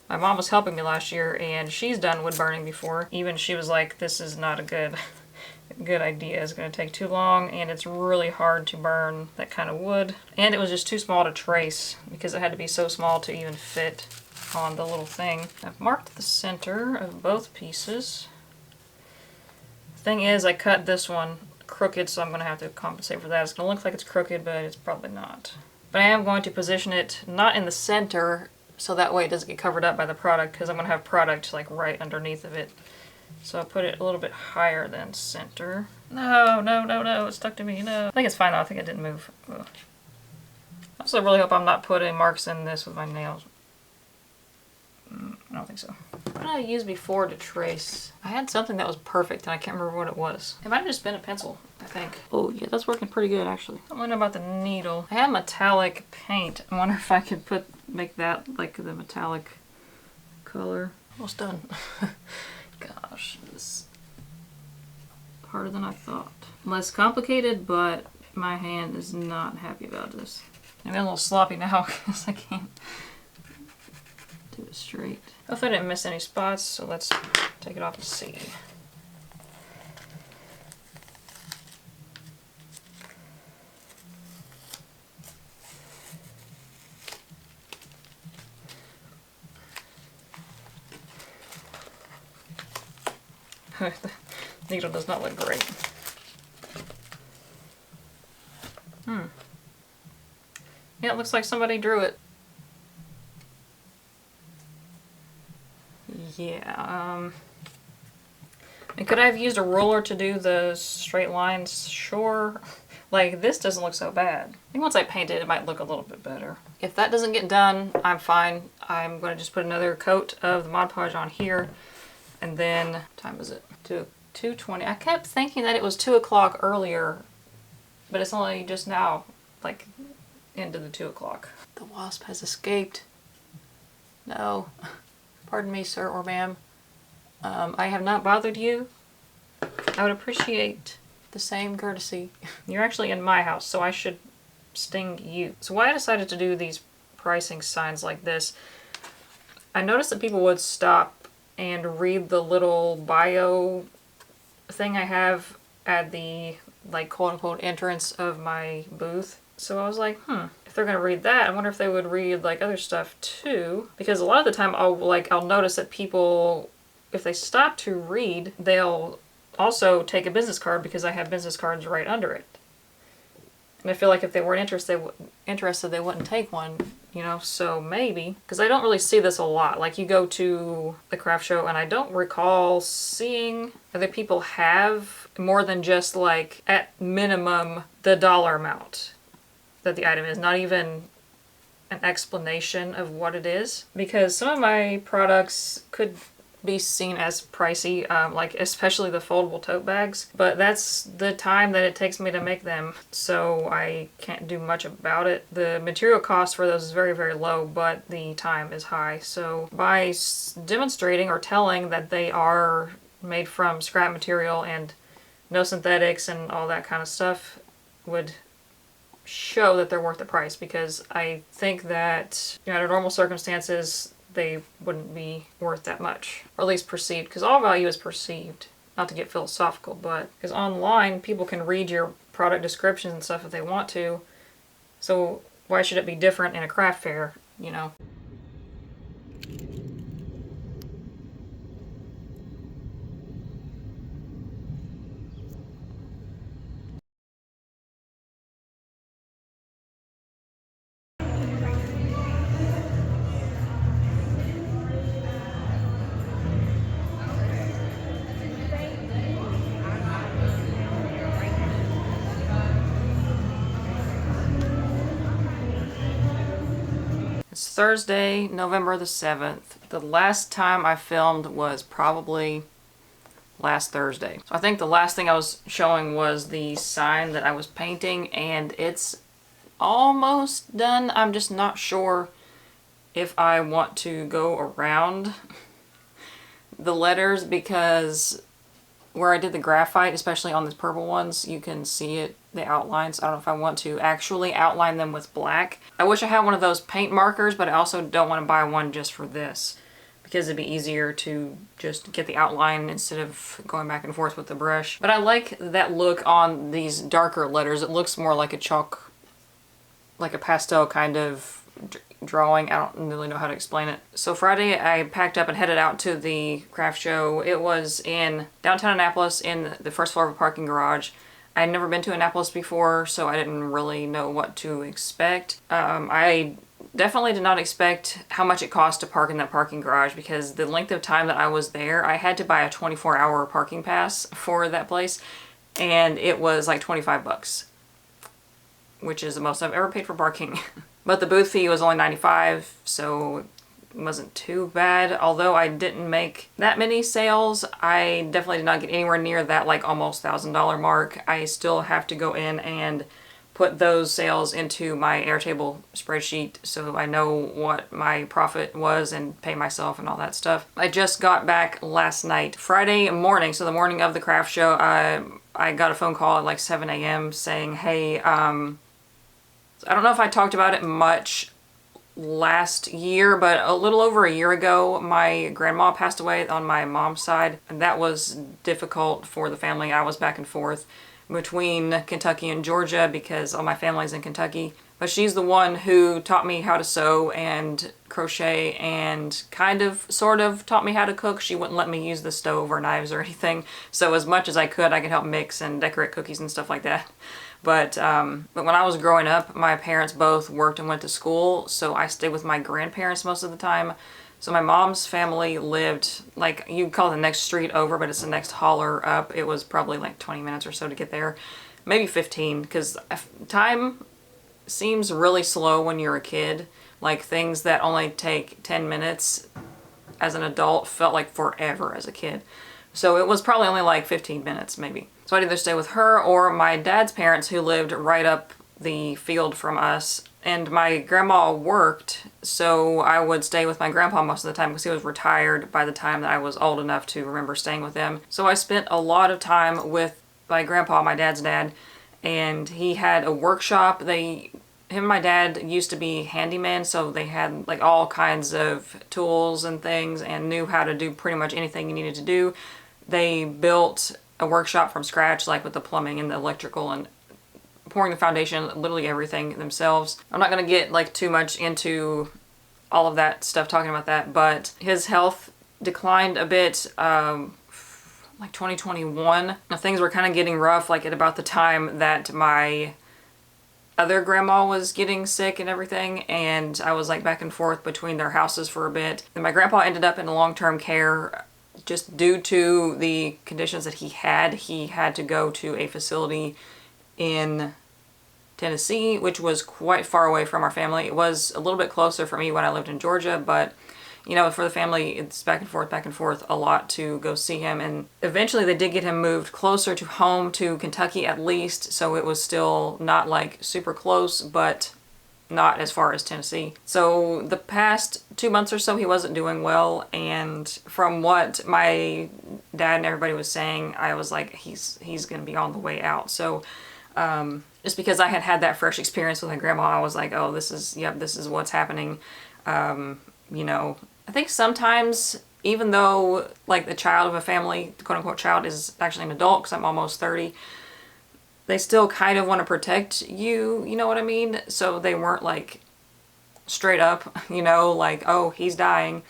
My mom was helping me last year, and she's done wood burning before. Even she was like, this is not a good idea. It's going to take too long, and it's really hard to burn that kind of wood. And it was just too small to trace, because it had to be so small to even fit on the little thing. I've marked the center of both pieces. The thing is, I cut this one crooked, so I'm going to have to compensate for that. It's going to look like it's crooked, but it's probably not. But I am going to position it not in the center, so that way it doesn't get covered up by the product, because I'm going to have product like right underneath of it. So I'll put it a little bit higher than center. No, it stuck to me, no. I think it's fine though, I think it didn't move. Ugh. I also really hope I'm not putting marks in this with my nails. I don't think so. What did I use before to trace? I had something that was perfect and I can't remember what it was. It might have just been a pencil, I think. Oh yeah, that's working pretty good actually. I don't know about the needle. I have metallic paint. I wonder if I could make that like the metallic color. Almost done. Gosh, this is harder than I thought. Less complicated, but my hand is not happy about this. I'm a little sloppy now because I can't do it straight. Hopefully I didn't miss any spots, so let's take it off and see. The needle does not look great. Yeah, it looks like somebody drew it. Yeah, and could I have used a ruler to do the straight lines? Sure. Like, this doesn't look so bad. I think once I paint it, it might look a little bit better. If that doesn't get done, I'm fine. I'm going to just put another coat of the Mod Podge on here. And then, what time is it? 2:20. I kept thinking that it was 2 o'clock earlier, but it's only just now, like, into the 2 o'clock. The wasp has escaped. No. Pardon me, sir or ma'am. I have not bothered you. I would appreciate the same courtesy. You're actually in my house, so I should sting you. So why I decided to do these pricing signs like this, I noticed that people would stop and read the little bio thing I have at the, like, quote-unquote entrance of my booth. So I was like, if they're gonna read that, I wonder if they would read like other stuff too. Because a lot of the time I'll notice that people, if they stop to read, they'll also take a business card because I have business cards right under it. And I feel like if they weren't interested, they wouldn't take one, you know, so maybe. Because I don't really see this a lot. Like, you go to the craft show and I don't recall seeing other people have more than just, like, at minimum, the dollar amount that the item is. Not even an explanation of what it is. Because some of my products could be seen as pricey, like especially the foldable tote bags, but that's the time that it takes me to make them, so I can't do much about it. The material cost for those is very, very low, but the time is high. So by demonstrating or telling that they are made from scrap material and no synthetics and all that kind of stuff would show that they're worth the price, because I think that, you know, under normal circumstances they wouldn't be worth that much, or at least perceived, because all value is perceived. Not to get philosophical, but because online people can read your product descriptions and stuff if they want to, so why should it be different in a craft fair, you know? It's Thursday, November the 7th. The last time I filmed was probably last Thursday. So I think the last thing I was showing was the sign that I was painting, and it's almost done. I'm just not sure if I want to go around the letters, because where I did the graphite, especially on these purple ones, you can see it, the outlines. I don't know if I want to actually outline them with black. I wish I had one of those paint markers, but I also don't want to buy one just for this, because it'd be easier to just get the outline instead of going back and forth with the brush. But I like that look on these darker letters. It looks more like a chalk, like a pastel kind of drawing. I don't really know how to explain it. So Friday I packed up and headed out to the craft show. It was in downtown Annapolis in the first floor of a parking garage. I had never been to Annapolis before, so I didn't really know what to expect. I definitely did not expect how much it cost to park in that parking garage, because the length of time that I was there, I had to buy a 24-hour parking pass for that place, and it was like 25 bucks, which is the most I've ever paid for parking. But the booth fee was only $95, so it wasn't too bad. Although I didn't make that many sales, I definitely did not get anywhere near that like almost $1,000 mark. I still have to go in and put those sales into my Airtable spreadsheet so I know what my profit was and pay myself and all that stuff. I just got back last night, Friday morning, so the morning of the craft show. I got a phone call at like 7 a.m. saying, hey, I don't know if I talked about it much last year, but a little over a year ago, my grandma passed away on my mom's side, and that was difficult for the family. I was back and forth between Kentucky and Georgia because all my family's in Kentucky. But she's the one who taught me how to sew and crochet and kind of, sort of taught me how to cook. She wouldn't let me use the stove or knives or anything. So as much as I could help mix and decorate cookies and stuff like that. But when I was growing up, my parents both worked and went to school, so I stayed with my grandparents most of the time. So my mom's family lived, like, you'd call it the next street over, but it's the next holler up. It was probably like 20 minutes or so to get there. Maybe 15, because time seems really slow when you're a kid. Like, things that only take 10 minutes as an adult felt like forever as a kid. So it was probably only like 15 minutes maybe. So I'd either stay with her or my dad's parents, who lived right up the field from us. And my grandma worked, so I would stay with my grandpa most of the time because he was retired by the time that I was old enough to remember staying with him. So I spent a lot of time with my grandpa, my dad's dad, and he had a workshop. Him and my dad used to be handyman, so they had like all kinds of tools and things and knew how to do pretty much anything you needed to do. They built a workshop from scratch, like with the plumbing and the electrical and pouring the foundation, literally everything themselves. I'm not going to get like too much into all of that stuff talking about that, but his health declined a bit like 2021. Now, things were kind of getting rough like at about the time that my other grandma was getting sick and everything, and I was like back and forth between their houses for a bit. And my grandpa ended up in long-term care just due to the conditions that he had. He had to go to a facility in Tennessee, which was quite far away from our family. It was a little bit closer for me when I lived in Georgia, but you know, for the family, it's back and forth a lot to go see him. And eventually they did get him moved closer to home, to Kentucky at least. So it was still not like super close, but not as far as Tennessee. So the past 2 months or so, he wasn't doing well. And from what my dad and everybody was saying, I was like, he's going to be on the way out. So just because I had had that fresh experience with my grandma, I was like, oh, this is what's happening. You know, I think sometimes, even though like the child of a family, quote unquote child, is actually an adult, because I'm almost 30, they still kind of want to protect you, you know what I mean? So they weren't like straight up, you know, like, oh, he's dying.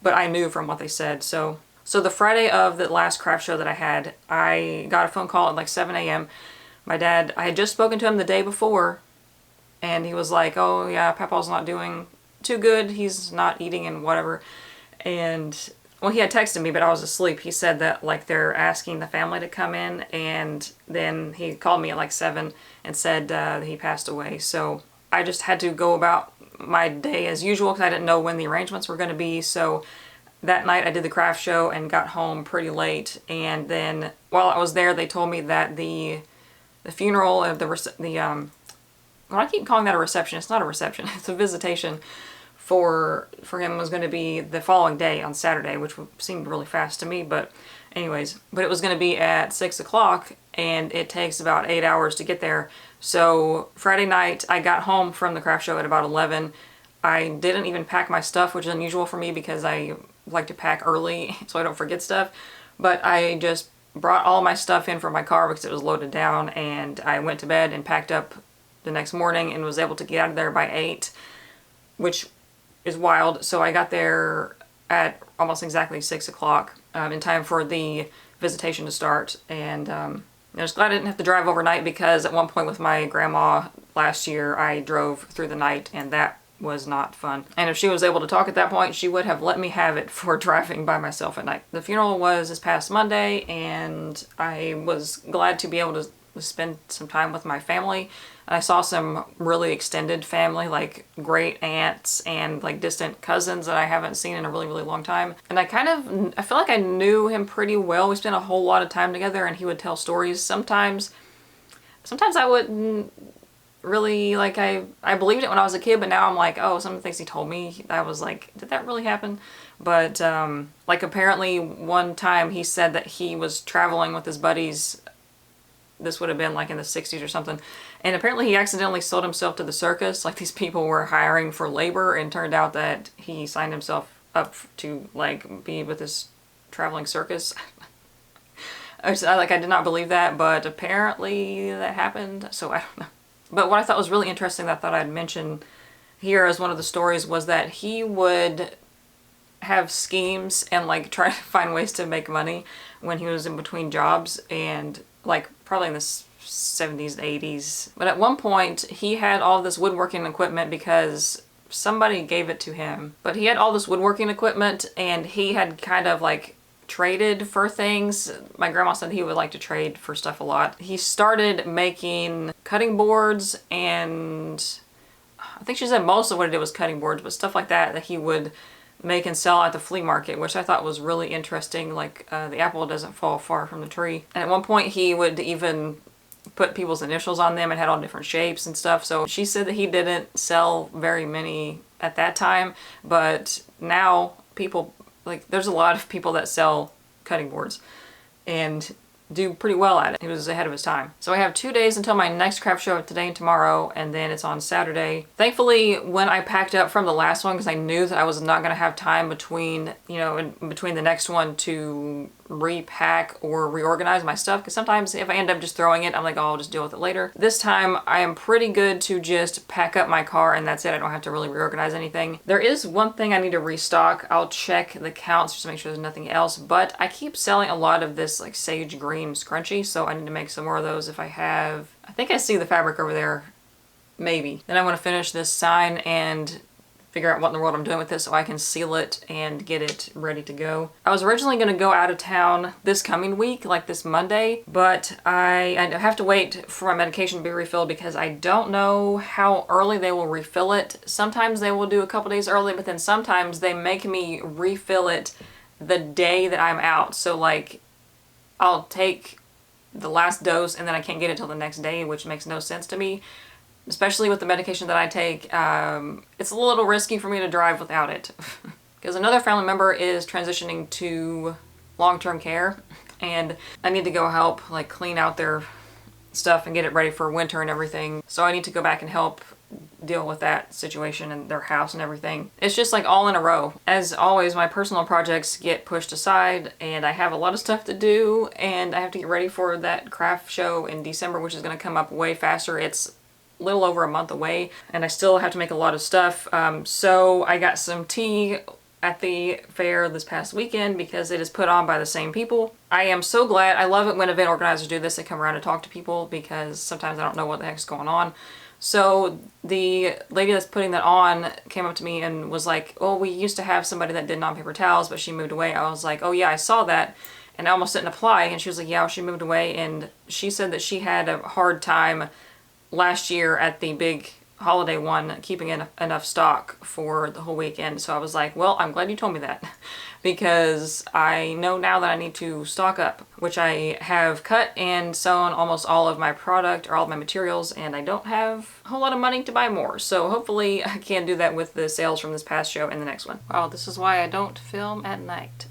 But I knew from what they said. So the Friday of the last craft show that I had, I got a phone call at like 7 a.m. My dad, I had just spoken to him the day before, and he was like, oh yeah, Papa's not doing too good. He's not eating and whatever. And well, he had texted me, but I was asleep. He said that like they're asking the family to come in, and then he called me at like 7 and said he passed away. So I just had to go about my day as usual because I didn't know when the arrangements were going to be. So that night I did the craft show and got home pretty late. And then while I was there, they told me that the funeral of well, I keep calling that a reception. It's not a reception. It's a visitation for him was going to be the following day on Saturday, which seemed really fast to me, but anyways, but it was going to be at 6 o'clock, and it takes about 8 hours to get there. So Friday night I got home from the craft show at about 11. I didn't even pack my stuff, which is unusual for me because I like to pack early so I don't forget stuff, but I just brought all my stuff in from my car because it was loaded down, and I went to bed and packed up the next morning and was able to get out of there by 8, which is wild. So I got there at almost exactly 6 o'clock in time for the visitation to start. And I was glad I didn't have to drive overnight, because at one point with my grandma last year, I drove through the night, and that was not fun. And if she was able to talk at that point, she would have let me have it for driving by myself at night. The funeral was this past Monday, and I was glad to be able to spend some time with my family. I saw some really extended family, like great aunts and like distant cousins that I haven't seen in a really, really long time. And I feel like I knew him pretty well. We spent a whole lot of time together, and he would tell stories. Sometimes I wouldn't really, like, I believed it when I was a kid, but now I'm like, oh, some of the things he told me, I was like, did that really happen? But like apparently one time he said that he was traveling with his buddies. This would have been like in the 60s or something. And apparently he accidentally sold himself to the circus. Like these people were hiring for labor, and turned out that he signed himself up to like be with this traveling circus. I did not believe that, but apparently that happened. So I don't know. But what I thought was really interesting that I thought I'd mention here as one of the stories was that he would have schemes and like try to find ways to make money when he was in between jobs, and like probably in the 70s, 80s. But at one point he had all this woodworking equipment because somebody gave it to him. But he had all this woodworking equipment, and he had kind of like traded for things. My grandma said he would like to trade for stuff a lot. He started making cutting boards, and I think she said most of what he did was cutting boards, but stuff like that he would make and sell at the flea market, which I thought was really interesting. Like the apple doesn't fall far from the tree. And at one point he would even put people's initials on them and had all different shapes and stuff. So she said that he didn't sell very many at that time, but now people, like, there's a lot of people that sell cutting boards and do pretty well at it. He was ahead of his time. So I have 2 days until my next craft show, today and tomorrow, and then it's on Saturday. Thankfully, when I packed up from the last one, because I knew that I was not going to have time between, you know, in between the next one to repack or reorganize my stuff, because sometimes if I end up just throwing it, I'm like, oh, I'll just deal with it later. This time I am pretty good to just pack up my car and that's it. I don't have to really reorganize anything. There is one thing I need to restock. I'll check the counts just to make sure there's nothing else, but I keep selling a lot of this like sage green scrunchie, so I need to make some more of those if I have. I think I see the fabric over there, maybe. Then I want to finish this sign and figure out what in the world I'm doing with this so I can seal it and get it ready to go. I was originally going to go out of town this coming week, like this Monday, but I have to wait for my medication to be refilled because I don't know how early they will refill it. Sometimes they will do a couple days early, but then sometimes they make me refill it the day that I'm out. So like I'll take the last dose and then I can't get it till the next day, which makes no sense to me. Especially with the medication that I take, it's a little risky for me to drive without it. Because another family member is transitioning to long-term care and I need to go help like clean out their stuff and get it ready for winter and everything. So I need to go back and help deal with that situation and their house and everything. It's just like all in a row. As always, my personal projects get pushed aside and I have a lot of stuff to do and I have to get ready for that craft show in December, which is going to come up way faster. It's little over a month away and I still have to make a lot of stuff. So I got some tea at the fair this past weekend because it is put on by the same people. I am so glad. I love it when event organizers do this. They come around and talk to people because sometimes I don't know what the heck's going on. So the lady that's putting that on came up to me and was like, oh, we used to have somebody that did non-paper towels, but she moved away. I was like, oh yeah, I saw that. And I almost didn't apply. And she was like, yeah, she moved away. And she said that she had a hard time last year at the big holiday one keeping enough stock for the whole weekend. So I was like, well, I'm glad you told me that because I know now that I need to stock up, which I have cut and sewn almost all of my product or all of my materials and I don't have a whole lot of money to buy more. So hopefully I can do that with the sales from this past show and the next one. Wow, this is why I don't film at night.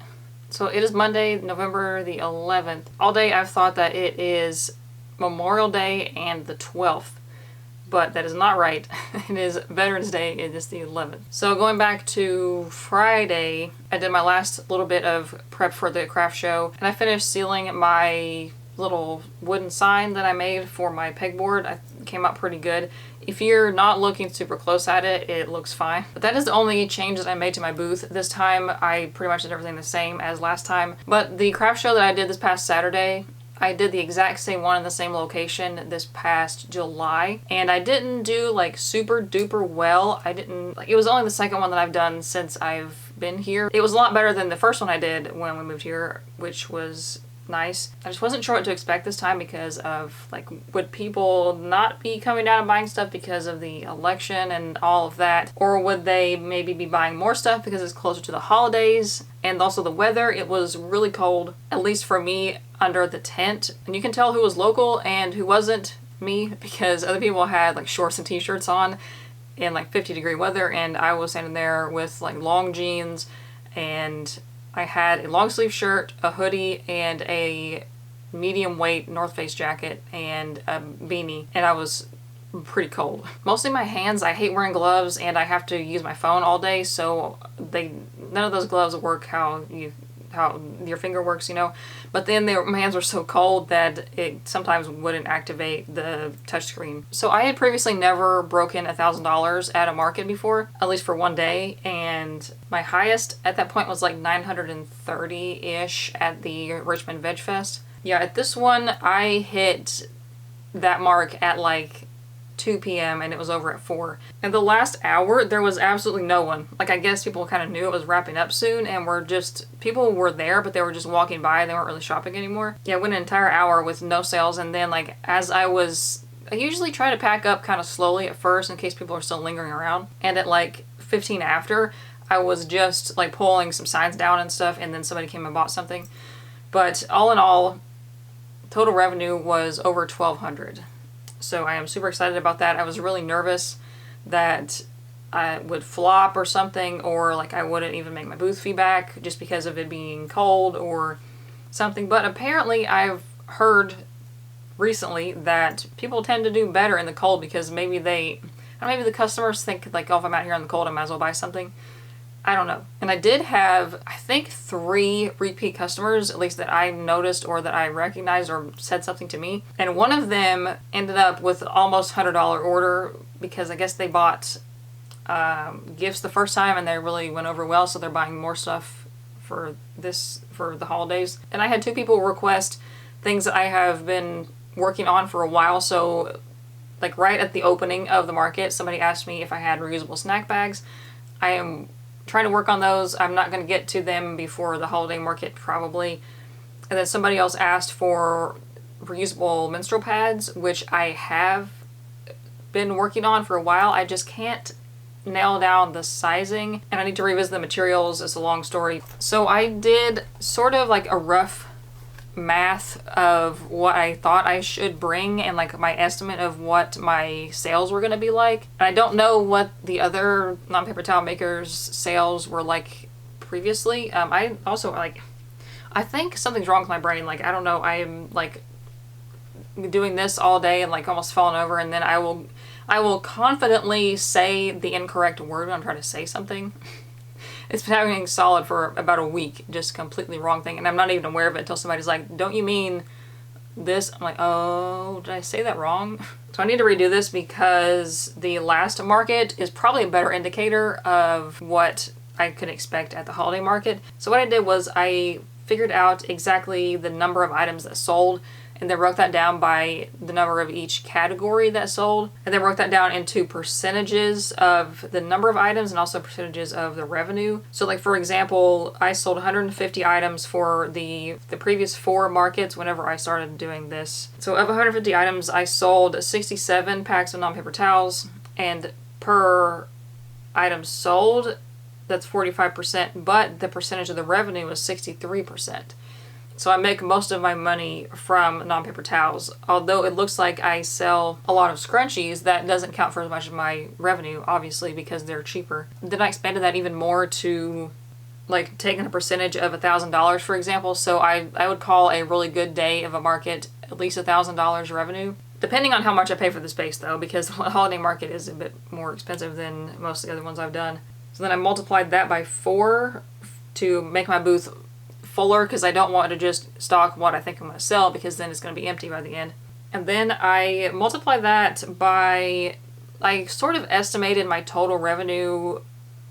So it is Monday, November the 11th. All day I've thought that it is Memorial Day and the 12th, but that is not right. It is Veterans Day, it is the 11th. So going back to Friday, I did my last little bit of prep for the craft show and I finished sealing my little wooden sign that I made for my pegboard. It came out pretty good. If you're not looking super close at it, it looks fine. But that is the only change that I made to my booth. This time I pretty much did everything the same as last time. But the craft show that I did this past Saturday, I did the exact same one in the same location this past July and I didn't do like super duper well. It was only the second one that I've done since I've been here. It was a lot better than the first one I did when we moved here, which was nice. I just wasn't sure what to expect this time because of like, would people not be coming down and buying stuff because of the election and all of that? Or would they maybe be buying more stuff because it's closer to the holidays? And also the weather, it was really cold, at least for me, under the tent. And you can tell who was local and who wasn't, me, because other people had like shorts and t-shirts on in like 50-degree weather and I was standing there with like long jeans and I had a long sleeve shirt, a hoodie, and a medium weight North Face jacket and a beanie, and I was pretty cold. Mostly my hands. I hate wearing gloves and I have to use my phone all day, so none of those gloves work how your finger works, you know. But then my hands were so cold that it sometimes wouldn't activate the touchscreen. So I had previously never broken $1,000 at a market before, at least for one day, and my highest at that point was like 930-ish at the Richmond Veg Fest. Yeah, at this one I hit that mark at like 2 p.m. and it was over at 4. And the last hour, there was absolutely no one. Like, I guess people kind of knew it was wrapping up soon and people were there, but they were just walking by. They weren't really shopping anymore. Yeah, I went an entire hour with no sales. And then, like, I usually try to pack up kind of slowly at first in case people are still lingering around. And at like 15 after, I was just like pulling some signs down and stuff, and then somebody came and bought something. But all in all, total revenue was over $1,200. So I am super excited about that. I was really nervous that I would flop or something, or like I wouldn't even make my booth feedback just because of it being cold or something. But apparently I've heard recently that people tend to do better in the cold because maybe the customers think like, oh, if I'm out here in the cold, I might as well buy something. I don't know. And I did have, I think, 3 repeat customers, at least that I noticed or that I recognized or said something to me. And one of them ended up with almost $100 order because I guess they bought gifts the first time and they really went over well, so they're buying more stuff for the holidays. And I had 2 people request things that I have been working on for a while. So like right at the opening of the market, somebody asked me if I had reusable snack bags. I am trying to work on those. I'm not going to get to them before the holiday market probably. And then somebody else asked for reusable menstrual pads, which I have been working on for a while. I just can't nail down the sizing, and I need to revisit the materials. It's a long story. So I did sort of like a rough math of what I thought I should bring and like my estimate of what my sales were going to be like. And I don't know what the other non-paper towel makers sales were like previously. I also like, I think something's wrong with my brain. Like, I don't know, I am like doing this all day and like almost falling over, and then I will confidently say the incorrect word when I'm trying to say something. It's been happening solid for about a week, just completely wrong thing, and I'm not even aware of it until somebody's like, don't you mean this? I'm like, oh, did I say that wrong? So I need to redo this because the last market is probably a better indicator of what I could expect at the holiday market. So what I did was I figured out exactly the number of items that sold, and then broke that down by the number of each category that sold, and then broke that down into percentages of the number of items and also percentages of the revenue. So like, for example, I sold 150 items for the previous 4 markets whenever I started doing this. So of 150 items, I sold 67 packs of non-paper towels, and per item sold, that's 45%, but the percentage of the revenue was 63%. So I make most of my money from non-paper towels. Although it looks like I sell a lot of scrunchies, that doesn't count for as much of my revenue, obviously, because they're cheaper. Then I expanded that even more to like taking a percentage of $1,000, for example. So I would call a really good day of a market at least $1,000 revenue. Depending on how much I pay for the space though, because the holiday market is a bit more expensive than most of the other ones I've done. So then I multiplied that by 4 to make my booth fuller, because I don't want to just stock what I think I'm going to sell, because then it's going to be empty by the end. And then I multiply that by, I sort of estimated my total revenue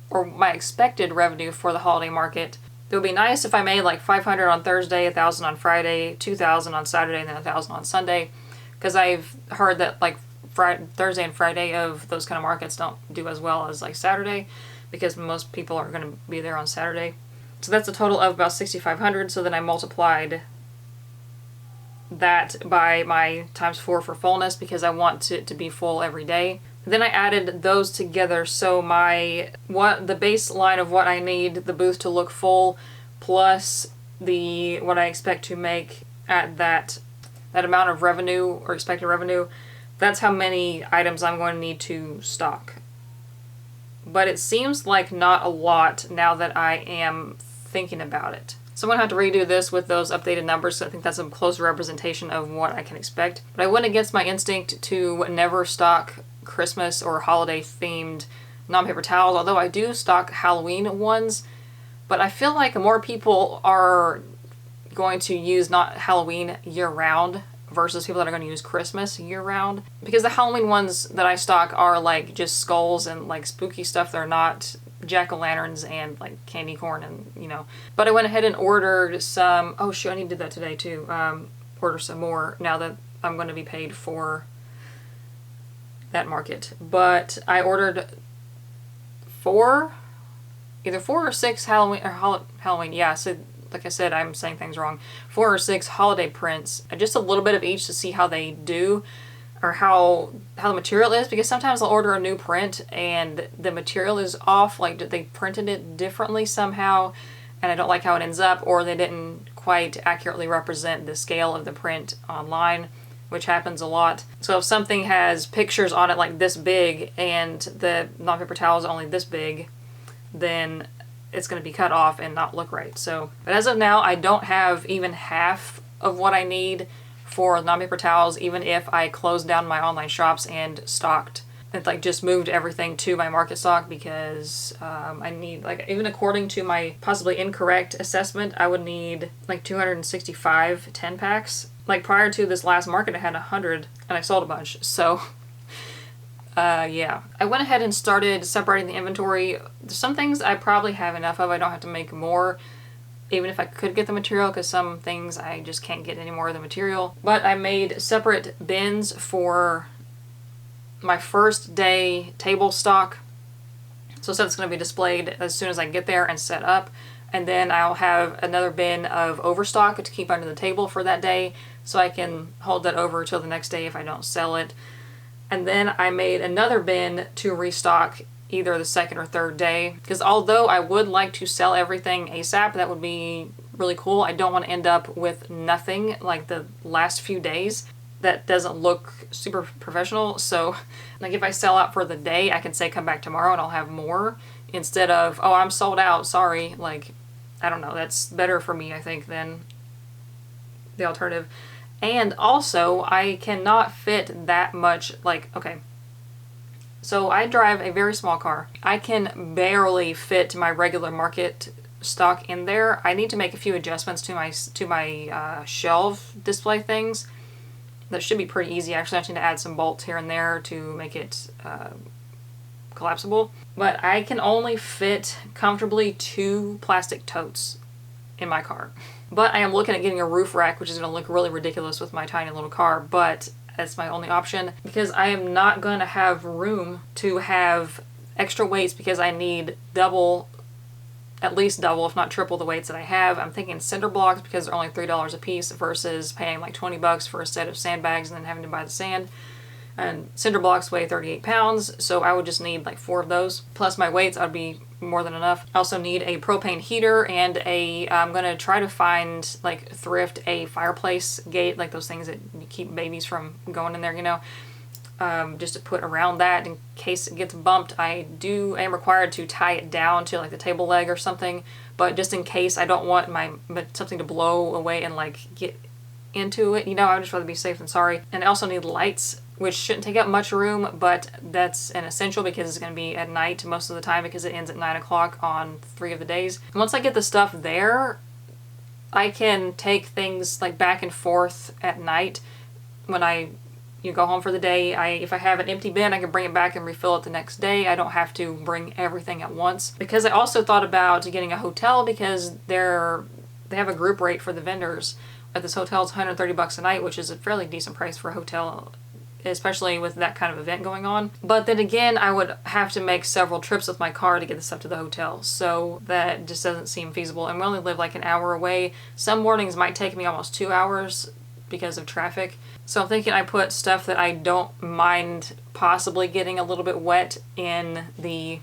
or my expected revenue for the holiday market. It would be nice if I made like 500 on Thursday, 1,000 on Friday, 2,000 on Saturday, and then 1,000 on Sunday, because I've heard that like Thursday and Friday of those kind of markets don't do as well as like Saturday, because most people are going to be there on Saturday. So that's a total of about 6,500. So then I multiplied that by my times 4 for fullness, because I want it to be full every day. Then I added those together. So the baseline of what I need the booth to look full, plus what I expect to make at that amount of revenue or expected revenue, that's how many items I'm going to need to stock. But it seems like not a lot now that I am thinking about it. So I'm going to have to redo this with those updated numbers, so I think that's a close representation of what I can expect. But I went against my instinct to never stock Christmas or holiday themed non-paper towels, although I do stock Halloween ones. But I feel like more people are going to use not Halloween year-round versus people that are going to use Christmas year-round. Because the Halloween ones that I stock are like just skulls and like spooky stuff. They're not jack-o'-lanterns and like candy corn and, you know. But I went ahead and ordered some, oh shoot, I need to do that today too. Order some more now that I'm going to be paid for that market. But I ordered either 4 or 6 Halloween, yeah, so like I said, I'm saying things wrong. 4 or 6 holiday prints, just a little bit of each to see how they do, or how the material is, because sometimes I'll order a new print and the material is off, like they printed it differently somehow and I don't like how it ends up, or they didn't quite accurately represent the scale of the print online, which happens a lot. So if something has pictures on it like this big and the non-paper towel is only this big, then it's going to be cut off and not look right. So, but as of now, I don't have even half of what I need for non-paper towels, even if I closed down my online shops and stocked. It like just moved everything to my market stock, because I need, like, even according to my possibly incorrect assessment, I would need like 265 10 packs. Like prior to this last market, I had 100 and I sold a bunch. So yeah, I went ahead and started separating the inventory. There's some things I probably have enough of. I don't have to make more, even if I could get the material, because some things I just can't get any more of the material. But I made separate bins for my first day table stock. So stuff that's going to be displayed as soon as I get there and set up. And then I'll have another bin of overstock to keep under the table for that day, so I can hold that over till the next day if I don't sell it. And then I made another bin to restock either the second or third day, because although I would like to sell everything ASAP, that would be really cool, I don't want to end up with nothing like the last few days. That doesn't look super professional. So like if I sell out for the day, I can say come back tomorrow and I'll have more, instead of, oh, I'm sold out, sorry. Like, I don't know, that's better for me, I think, than the alternative. And also, I cannot fit that much, like, okay, so I drive a very small car. I can barely fit my regular market stock in there. I need to make a few adjustments to my shelf display things. That should be pretty easy. Actually, I just need to add some bolts here and there to make it collapsible. But I can only fit comfortably 2 plastic totes in my car. But I am looking at getting a roof rack, which is going to look really ridiculous with my tiny little car, but that's my only option, because I am not going to have room to have extra weights, because I need double, at least double, if not triple the weights that I have. I'm thinking cinder blocks, because they're only $3 a piece versus paying like 20 bucks for a set of sandbags and then having to buy the sand. And cinder blocks weigh 38 pounds, so I would just need like 4 of those. Plus my weights, I'd be more than enough. I also need a propane heater and I'm gonna try to find, like, thrift a fireplace gate, like those things that keep babies from going in there, you know, just to put around that in case it gets bumped. I am required to tie it down to like the table leg or something, but just in case, I don't want something to blow away and like get into it, you know. I would just rather be safe than sorry. And I also need lights, which shouldn't take up much room, but that's an essential because it's going to be at night most of the time, because it ends at 9 o'clock on 3 of the days. And once I get the stuff there, I can take things like back and forth at night when you go home for the day. If I have an empty bin, I can bring it back and refill it the next day. I don't have to bring everything at once. Because I also thought about getting a hotel, because they have a group rate for the vendors at this hotel. It's 130 bucks a night, which is a fairly decent price for a hotel, especially with that kind of event going on. But then again, I would have to make several trips with my car to get this up to the hotel, so that just doesn't seem feasible. And we only live like an hour away. Some mornings might take me almost 2 hours because of traffic. So I'm thinking I put stuff that I don't mind possibly getting a little bit wet in a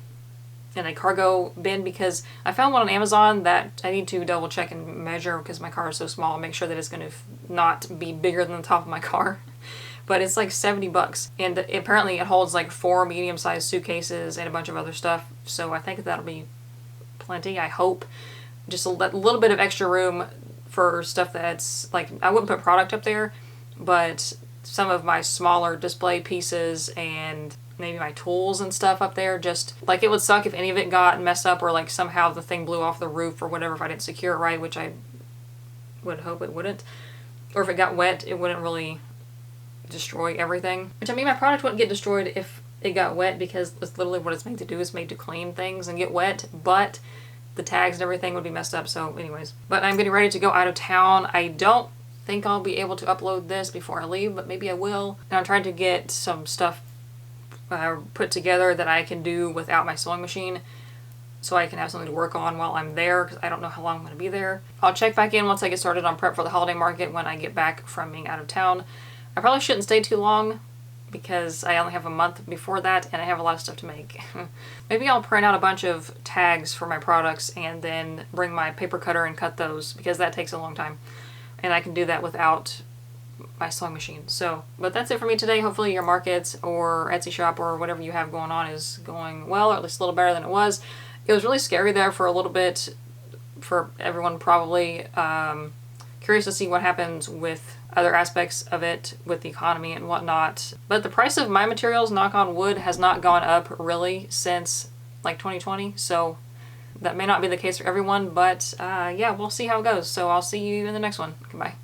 cargo bin, because I found one on Amazon that I need to double check and measure, because my car is so small, and make sure that it's going to not be bigger than the top of my car. But it's like 70 bucks, and apparently it holds like 4 medium-sized suitcases and a bunch of other stuff, so I think that'll be plenty, I hope. Just a little bit of extra room for stuff that's, like, I wouldn't put product up there, but some of my smaller display pieces and maybe my tools and stuff up there. Just, like, it would suck if any of it got messed up, or like somehow the thing blew off the roof or whatever if I didn't secure it right, which I would hope it wouldn't. Or if it got wet, it wouldn't really destroy everything. Which, I mean, my product wouldn't get destroyed if it got wet, because that's literally what it's made to do. It's made to clean things and get wet, but the tags and everything would be messed up. So anyways, but I'm getting ready to go out of town. I don't think I'll be able to upload this before I leave, but maybe I will. And I'm trying to get some stuff put together that I can do without my sewing machine, so I can have something to work on while I'm there, because I don't know how long I'm going to be there. I'll check back in once I get started on prep for the holiday market when I get back from being out of town. I probably shouldn't stay too long, because I only have a month before that and I have a lot of stuff to make. Maybe I'll print out a bunch of tags for my products and then bring my paper cutter and cut those, because that takes a long time. And I can do that without my sewing machine. So, but that's it for me today. Hopefully your markets or Etsy shop or whatever you have going on is going well, or at least a little better than it was. It was really scary there for a little bit, for everyone probably. Curious to see what happens with other aspects of it, with the economy and whatnot. But the price of my materials, knock on wood, has not gone up really since like 2020. So that may not be the case for everyone, but yeah, we'll see how it goes. So I'll see you in the next one. Goodbye.